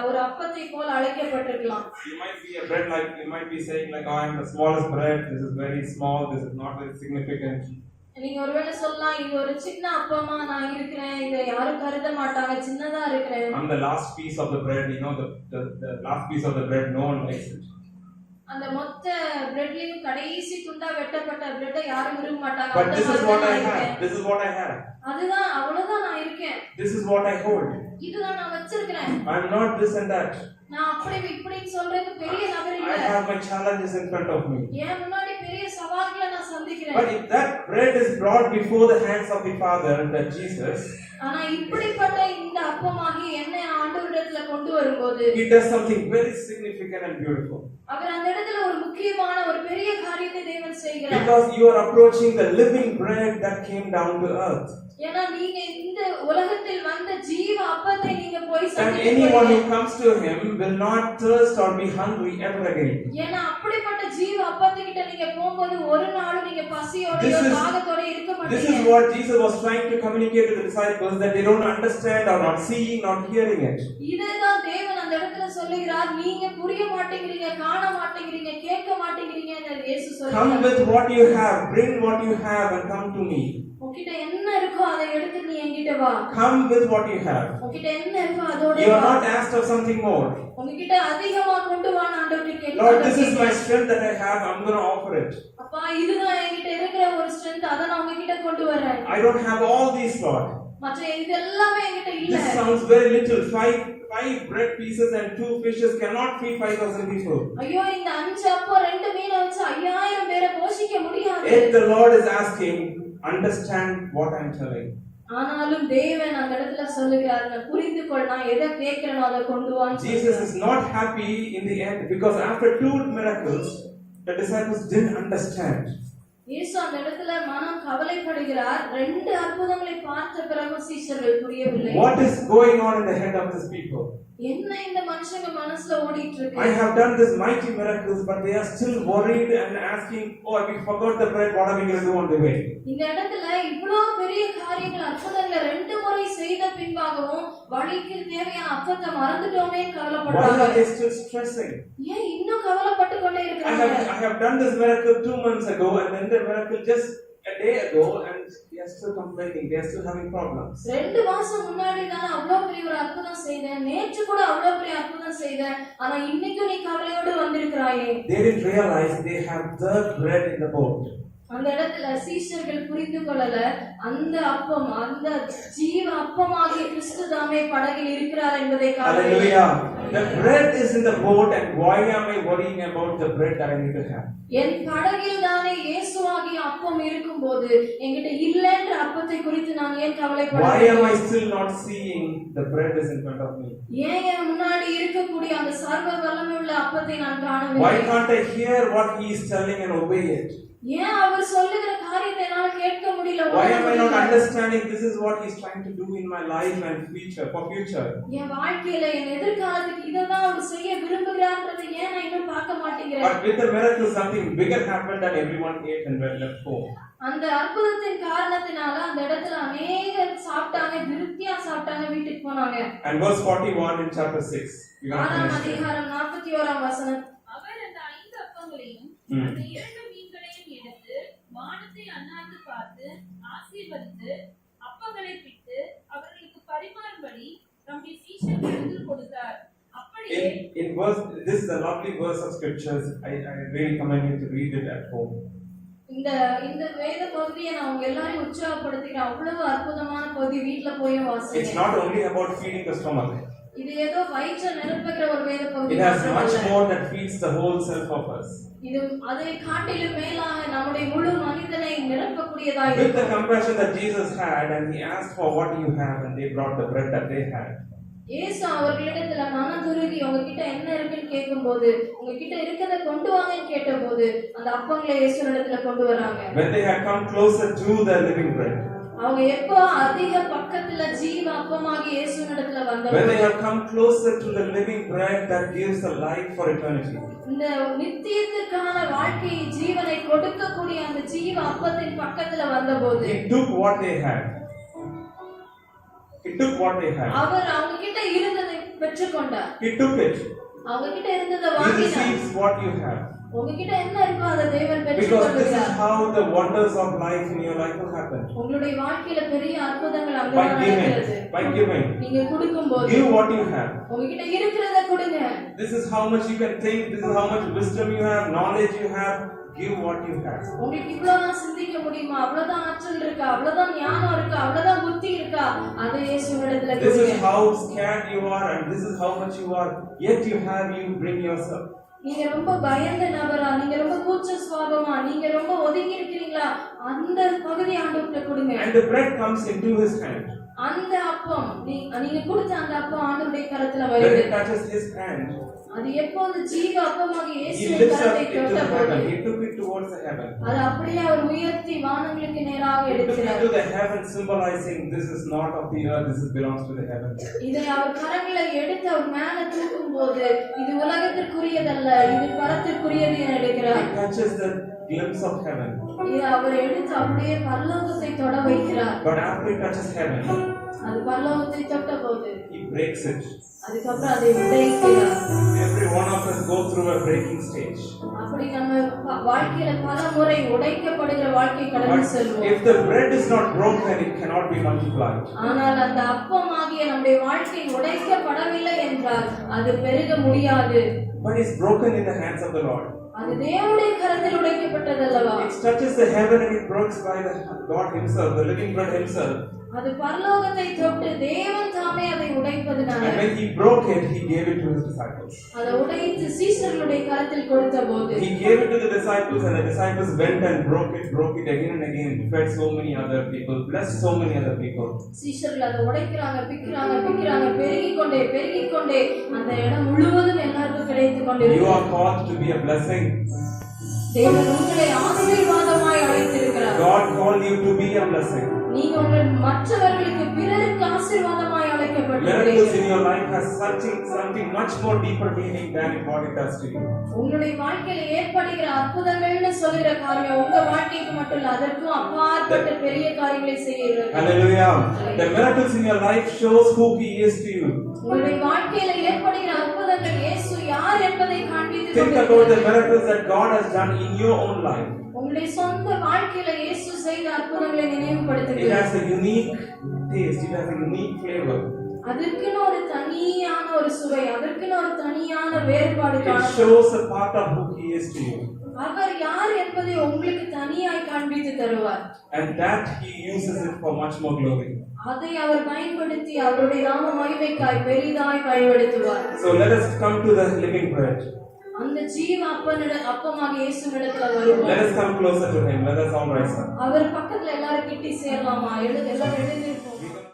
Speaker 2: ஒரு அப்பத்தை போல அழைக்கப்பட்டிருக்கலாம்.
Speaker 1: You might be a bread like, you might be saying like, oh, I am the smallest bread. This is very small. This is not very significant.
Speaker 2: நீங்க ஒருவேளை சொல்லலாம், இது ஒரு சின்ன அப்பமா நான் இருக்கிறேன், இதை யாரும் கருத மாட்டாங்க, சின்னதா இருக்கிறேன்.
Speaker 1: I'm the last piece of the bread. You know, the last piece of the bread. No one likes it.
Speaker 2: அந்த மொத்த பிரெட்லயும் கடைசி துண்டா வெட்டப்பட்ட பிரெட்டை யாரும் விரும்ப மாட்டாங்க.
Speaker 1: But this is what I have. This is what I have.
Speaker 2: அதுதான் அவ்வளவுதான் நான் இருக்கேன்.
Speaker 1: This is what I hold.
Speaker 2: இதுதான் நான் வச்சிருக்கிறேன்.
Speaker 1: I'm not this and that.
Speaker 2: நான் அப்படி இப்படி சொல்றதுக்கு பெரிய நபர் இல்ல.
Speaker 1: I have my challenges in front of me.
Speaker 2: ஏன் முன்னாடி பெரிய சவால்களை நான் சந்திக்கிறேன்.
Speaker 1: But if that bread is brought before the hands of the Father, that Jesus,
Speaker 2: ஆனா இப்படிப்பட்ட இந்த அப்பமாகி என்னை ஆண்டவரிடத்துல கொண்டு வரும்போது
Speaker 1: He does something very significant and beautiful.
Speaker 2: அவர் அந்த இடத்துல ஒரு முக்கியமான ஒரு பெரிய காரியத்தை தேவன் செய்கிறார்.
Speaker 1: Because you are approaching the living bread that came down to earth.
Speaker 2: ஏன்னா நீங்க இந்த உலகத்தில் வந்த ஜீவ அப்பத்தை நீங்க போய்
Speaker 1: And
Speaker 2: சந்திக்க
Speaker 1: anyone who
Speaker 2: போறீங்க.
Speaker 1: comes to Him will not thirst or be hungry ever again.
Speaker 2: ஏன்னா அப்படிப்பட்ட ஜீவ அப்பத்துக்கிட்ட நீங்க போகும்போது ஒரு நாளும் நீங்க பசியோட தாகத்தோட இருக்க
Speaker 1: This
Speaker 2: மாட்டீங்க.
Speaker 1: is what Jesus was trying to communicate to the disciples, that they don't understand or not seeing, not hearing it.
Speaker 2: இதுதான் தேவன் அந்த இடத்துல சொல்லுகிறார், நீங்க புரிய மாட்டேங்கிறீங்க, காண மாட்டேங்கிறீங்க, கேட்க மாட்டேங்கிறீங்கன்னு இயேசு
Speaker 1: Come
Speaker 2: சொல்றார்.
Speaker 1: with what you have, bring what you have and come to me.
Speaker 2: உன்கிட்ட என்ன இருக்கோ அதை எடுத்து நீ என்கிட்ட வா.
Speaker 1: Come with what you have.
Speaker 2: உன்கிட்ட என்ன இருக்கோ அதோட
Speaker 1: You are
Speaker 2: வா.
Speaker 1: not asked of something more.
Speaker 2: உன்கிட்ட அதிகமா கொண்டு வா ஆண்டவரே
Speaker 1: Lord, this is
Speaker 2: கேட்கிறேன்.
Speaker 1: my strength that I have, I'm going to offer it.
Speaker 2: அப்பா இதுதான் என்கிட்ட இருக்கிற ஒரு ஸ்ட்ரெngth, அத நான் உங்ககிட்ட கொண்டு வரேன்.
Speaker 1: I don't have all these, Lord.
Speaker 2: மற்ற இது எல்லாமே என்கிட்ட இல்ல.
Speaker 1: This sounds very little. Five bread pieces and 2 fishes cannot feed 5,000 people.
Speaker 2: ஐயோ இந்த 5 அப்பம் 2 மீனை வச்சு 5000 பேரை போஷிக்க முடியாது.
Speaker 1: If the Lord is asking, understand what I'm telling.
Speaker 2: ஆனாலும் தேவன் அந்த இடத்துல சொல்லுகிறார், நான் புரிந்து கொள், நான் எதை கேட்கிறேனோ அதை கொண்டு வான்னு.
Speaker 1: Jesus is not happy in the end because after 2 miracles, the disciples didn't understand.
Speaker 2: இயேசு அந்த இடத்துல மனம் கவலைப்படுகிறார். 2 அற்புதங்களை பார்த்த பிறகு சீஷர்கள் புரியவில்லை.
Speaker 1: What is going on in the head of these people?
Speaker 2: என்ன இந்த மனுஷங்க மனசுல ஓடிட்டு இருக்கு?
Speaker 1: I have done this mighty miracles, but they are still worried and asking, oh, we forgot the bread, what are we going to do on the way?
Speaker 2: இந்த இடத்துல இவ்வளவு பெரிய காரியங்கள் அற்புதங்களை 2 முறை செய்த பின்பாகவும் வழிக்கு தேவையான அப்பத்தை மறந்துட்டோமே
Speaker 1: Why
Speaker 2: கவலைப்படுறாங்க.
Speaker 1: are they still stressing?
Speaker 2: ஏன் இன்னும் கவலைப்பட்டு கொண்டே
Speaker 1: I
Speaker 2: இருக்காங்க?
Speaker 1: have done this miracle 2 months ago, and then the miracle just a day ago, and they are still complaining, they are still having problems.
Speaker 2: 2 மாசம் முன்னாடி தான் அவ்வளவு பெரிய ஒரு அற்புதம் செய்தேன், நேற்று கூட அவ்வளவு பெரிய அற்புதம் செய்தேன், ஆனா இன்னைக்கு நீ கவலையோடு வந்திருக்கிறாயே.
Speaker 1: They didn't realize they have the bread in the boat.
Speaker 2: அந்த இடத்துல சீஷர்கள் புரிந்து கொள்ளல, அந்த அப்பம், அந்த ஜீவ அப்பமாகிய கிறிஸ்து தாமே படகில் இருக்கிறார் என்பதை
Speaker 1: Hallelujah. The bread is in the boat, and why am I worrying about the bread that I need to have?
Speaker 2: என் படகில் தானே இயேசுவாகிய அப்பம் இருக்கும்போது என்கிட்ட இல்லைன்ற அப்பத்தை குறித்து நான் ஏன்
Speaker 1: Why am
Speaker 2: கவலைப்படுறேன்?
Speaker 1: I still not seeing the bread is in front of me?
Speaker 2: ஏன் என் முன்னாடி இருக்கக்கூடிய அந்த சர்வ வல்லமையுள்ள அப்பத்தை நான்
Speaker 1: Why
Speaker 2: காணவில்லை?
Speaker 1: can't I hear what he is telling and obey it?
Speaker 2: ஏன் அவர் சொல்லுகிற காரியத்தை என்னால கேட்க முடியல?
Speaker 1: Why am I not understanding this is what he's trying to do in my life and future, for future?
Speaker 2: என் வாழ்க்கையில என் எதிர்காலத்துக்கு இததான் அவர் செய்ய விரும்புகிறார்ன்றதை ஏன் நான் இன்னும் பார்க்க மாட்டேங்கிறேன்?
Speaker 1: But with the miracle, something bigger happened and everyone ate and went left home.
Speaker 2: அந்த அற்புதத்தின் காரணத்தினால அந்த இடத்துல அநேகர் சாப்பிட்டாங்க, திருப்தியா சாப்பிட்டாங்க, வீட்டுக்கு போனாங்க.
Speaker 1: And verse 41 in chapter 6. You can
Speaker 2: 6ஆம்
Speaker 1: finish it.
Speaker 2: அதிகாரம் 41ஆம் வசனம்.
Speaker 4: அவர் அந்த 5 அப்பங்களையும் அந்த 2 மீன்களையும் எடுத்து வானத்தை அண்ணாந்து பார்த்து ஆசீர்வதித்து அப்பங்களை பிட்டு அவர்களுக்கு பரிமாறும்படி தம்முடைய சீஷர்களுக்கு கொடுத்தார். அப்படியே
Speaker 1: In verse, this is a lovely verse of scriptures. I really commend you to read it at home.
Speaker 2: இந்த வேத பகுதியை நான் உங்க எல்லாரையும் உற்சாகப்படுத்துகிறேன். அவ்வளவு அற்புதமான பகுதி, வீட்ல போய்
Speaker 1: It's
Speaker 2: வாசிங்க.
Speaker 1: not only about feeding the stomach.
Speaker 2: இது ஏதோ வயிற்றை நிரப்புகிற ஒரு வேத பகுதி
Speaker 1: It has
Speaker 2: மாத்திரமல்ல.
Speaker 1: much more that feeds the whole self of us.
Speaker 2: இது அதை காட்டிலும் மேலாக நம்முடைய முழு மனிதனை நிரப்பக்கூடியதா
Speaker 1: With the
Speaker 2: இருக்கும்.
Speaker 1: compassion that Jesus had, and he asked for what you have, and they brought the bread that they had.
Speaker 2: இயேசு அவர்களிடத்துல மனதுருகி உங்ககிட்ட என்ன இருக்குன்னு கேட்கும்போது, உங்ககிட்ட இருக்கிறத கொண்டு வாங்கன்னு கேட்டபோது அந்த அப்பங்களை இயேசுவிடத்துல கொண்டு வராங்க.
Speaker 1: When they had come closer to the living bread,
Speaker 2: அவங்க எப்போ அதிக பக்கத்துல ஜீவ அப்பமாகி இயேசுவினிடத்துல
Speaker 1: When they
Speaker 2: வந்தபோது
Speaker 1: have come closer to the living bread that gives the life for eternity.
Speaker 2: இந்த நித்தியத்திற்கான வாழ்க்கை ஜீவனை கொடுக்கக்கூடிய அந்த ஜீவ அப்பத்தின் பக்கத்துல வந்தபோது
Speaker 1: He took what they had. He took what they had.
Speaker 2: அவர் அவங்க கிட்ட இருந்ததை பெற்றுக்கொண்டார்.
Speaker 1: He took it.
Speaker 2: அவங்க கிட்ட இருந்ததை
Speaker 1: He
Speaker 2: வாங்கினார்.
Speaker 1: receives what you have.
Speaker 2: உங்ககிட்ட என்ன இருக்கோ அதை தேவன்
Speaker 1: Because this is
Speaker 2: பெற்றுக்கொள்கிறார்.
Speaker 1: how the wonders of life in your life will happen.
Speaker 2: உங்களுடைய வாழ்க்கையில பெரிய அற்புதங்கள்
Speaker 1: By
Speaker 2: அங்கதான் நடக்கிறது.
Speaker 1: giving. By giving.
Speaker 2: நீங்க கொடுக்கும்போது
Speaker 1: Give what you have.
Speaker 2: உங்ககிட்ட இருக்கிறத கொடுங்க.
Speaker 1: This is how much you can think. This is how much wisdom you have, knowledge you have. Give what you have.
Speaker 2: உங்களுக்கு இவ்வளவுதான் சிந்திக்க முடியுமா, அவ்வளவுதான் ஆற்றல் இருக்கா, அவ்வளவுதான் ஞானம் இருக்கா, அவ்வளவுதான் புத்தி இருக்கா, அதை இயேசுவினிடத்துல
Speaker 1: This
Speaker 2: கொடுங்க.
Speaker 1: is how scared you are, and this is how much you are. Yet you have. You bring yourself.
Speaker 2: நீங்க ரொம்ப பயந்த நபரா, நீங்க ரொம்ப கூச்ச சுபாவமா, நீங்க ரொம்ப ஒதுங்கி இருக்கிறீங்களா, அந்த பகுதி ஆண்டவர்கிட்ட கொடுங்க.
Speaker 1: And the bread comes into his hand.
Speaker 2: அந்த அப்பம் நீங்க கொடுத்த அந்த அப்பம் ஆண்டவருடைய கரத்துல
Speaker 1: When
Speaker 2: வருது.
Speaker 1: it touches his hand,
Speaker 2: அது எப்போது ஜீவ அப்பமாக
Speaker 1: he
Speaker 2: இயேசுவின்
Speaker 1: lifts up
Speaker 2: கரத்தை
Speaker 1: into
Speaker 2: தொட்டபோது
Speaker 1: heaven. He took it towards the heaven.
Speaker 2: அது அப்படியே அவர் உயர்த்தி வானங்களுக்கு நேராக
Speaker 1: He took it
Speaker 2: எடுக்கிறார்.
Speaker 1: to the heaven, symbolizing this is not of the earth. This belongs to the heaven.
Speaker 2: இதை அவர் கரங்களை எடுத்து அவர் மேல தூக்கும் போது இது உலகத்திற்குரியதல்ல, இது பரத்திற்குரியது என எடுக்கிறார்.
Speaker 1: He touches the glimpse of heaven.
Speaker 2: இது அவர் எடுத்து அப்படியே பரலோகத்தை தொட வைக்கிறார்.
Speaker 1: But after he touches heaven,
Speaker 2: அது பரலோகத்தை தொட்ட போது
Speaker 1: he breaks it.
Speaker 2: அதுக்கப்புறம் அதை உடைக்கிறார்.
Speaker 1: Every one of us go through a breaking stage.
Speaker 2: அப்படி நம்ம வாழ்க்கையில பல முறை உடைக்கப்படுகிற வாழ்க்கை கடந்து
Speaker 1: But
Speaker 2: செல்வோம்.
Speaker 1: if the bread is not broken, it cannot be multiplied.
Speaker 2: ஆனால் அந்த அப்பமாகிய நம்முடைய வாழ்க்கை உடைக்கப்படவில்லை என்றால் அது பெருக முடியாது.
Speaker 1: But it's broken in the hands of the Lord.
Speaker 2: அது தேவனுடைய கரத்தில் உடைக்கப்பட்டதல்லவா?
Speaker 1: It touches the heaven and it breaks by the God himself, the living bread himself.
Speaker 2: அது பரலோகத்தை தொட்டு தேவன் தாமே அதை உடைப்பதனால
Speaker 1: And when he broke it, he gave it to his disciples.
Speaker 2: அதை உடைத்து சீஷர்களுடைய கரத்தில் கொடுத்த போது
Speaker 1: He gave it to the disciples, and the disciples went and broke it again and again, fed so many other people, blessed so many other people.
Speaker 2: சீஷர்கள் அதை உடைக்கிறாங்க, பிக்கிறாங்க, பெருகிக் கொண்டே அந்த இடம் முழுவதும் எல்லாருக்கும் கிடைத்துக்
Speaker 1: You
Speaker 2: கொண்டிருக்கிறது.
Speaker 1: are called to be a blessing.
Speaker 2: தேவன் உங்களை ஆசீர்வாதமாய் அழைத்திருக்கிறார்.
Speaker 1: God called you to be a blessing.
Speaker 2: நீங்க உங்கள் மற்றவர்களுக்கு பிறருக்கு ஆசீர்வாதமாய்
Speaker 1: Miracles
Speaker 2: அழைக்கப்பட்டிருக்கிறீர்கள்.
Speaker 1: in your life has something much more deeper meaning than what it does to you.
Speaker 2: உங்களுடைய வாழ்க்கையில ஏற்படுகிற அற்புதங்கள்னு சொல்கிற காரியம் உங்க வாழ்க்கைக்கு மட்டும் இல்ல, அதற்கும் அப்பாற்பட்ட பெரிய காரியங்களை செய்கிறீர்கள்.
Speaker 1: Hallelujah. The miracles in your life shows who he is to you.
Speaker 2: உங்களுடைய வாழ்க்கையில ஏற்படுகிற அற்புதங்கள் இயேசு யார் என்பதை காண்பித்து
Speaker 1: Think about the
Speaker 2: கொண்டிருக்கிறது.
Speaker 1: miracles that God has done in your own life.
Speaker 2: உங்களுடைய சொந்த வாழ்க்கையில இயேசு செய்த அற்புதங்களை
Speaker 1: It
Speaker 2: நினைவுபடுத்துகிறது.
Speaker 1: has a unique taste. It has a unique flavor.
Speaker 2: அதற்குன்னு ஒரு தனியான ஒரு சுவை, அதற்குன்னு ஒரு தனியான வேறுபாடு
Speaker 1: It
Speaker 2: காணப்படும்.
Speaker 1: shows a part of who he is to you.
Speaker 2: அவர் யார் என்பதை உங்களுக்கு தனியாய் காண்பித்து தருவார்.
Speaker 1: And that he uses it for much more glory.
Speaker 2: அதை அவர் பயன்படுத்தி அவருடைய நாம மகிமைக்காய் பெரிதாய் பயன்படுத்துவார்.
Speaker 1: So let us come to the living bread.
Speaker 2: அந்த ஜீவ அப்பமாக இயேசுவிடத்துல வருவோம்.
Speaker 1: Let us come closer to him. Let us all rise up.
Speaker 2: அவர் பக்கத்துல எல்லாரும் கிட்டி சேரலாமா? எல்லாரும் எழுந்திருப்போம்.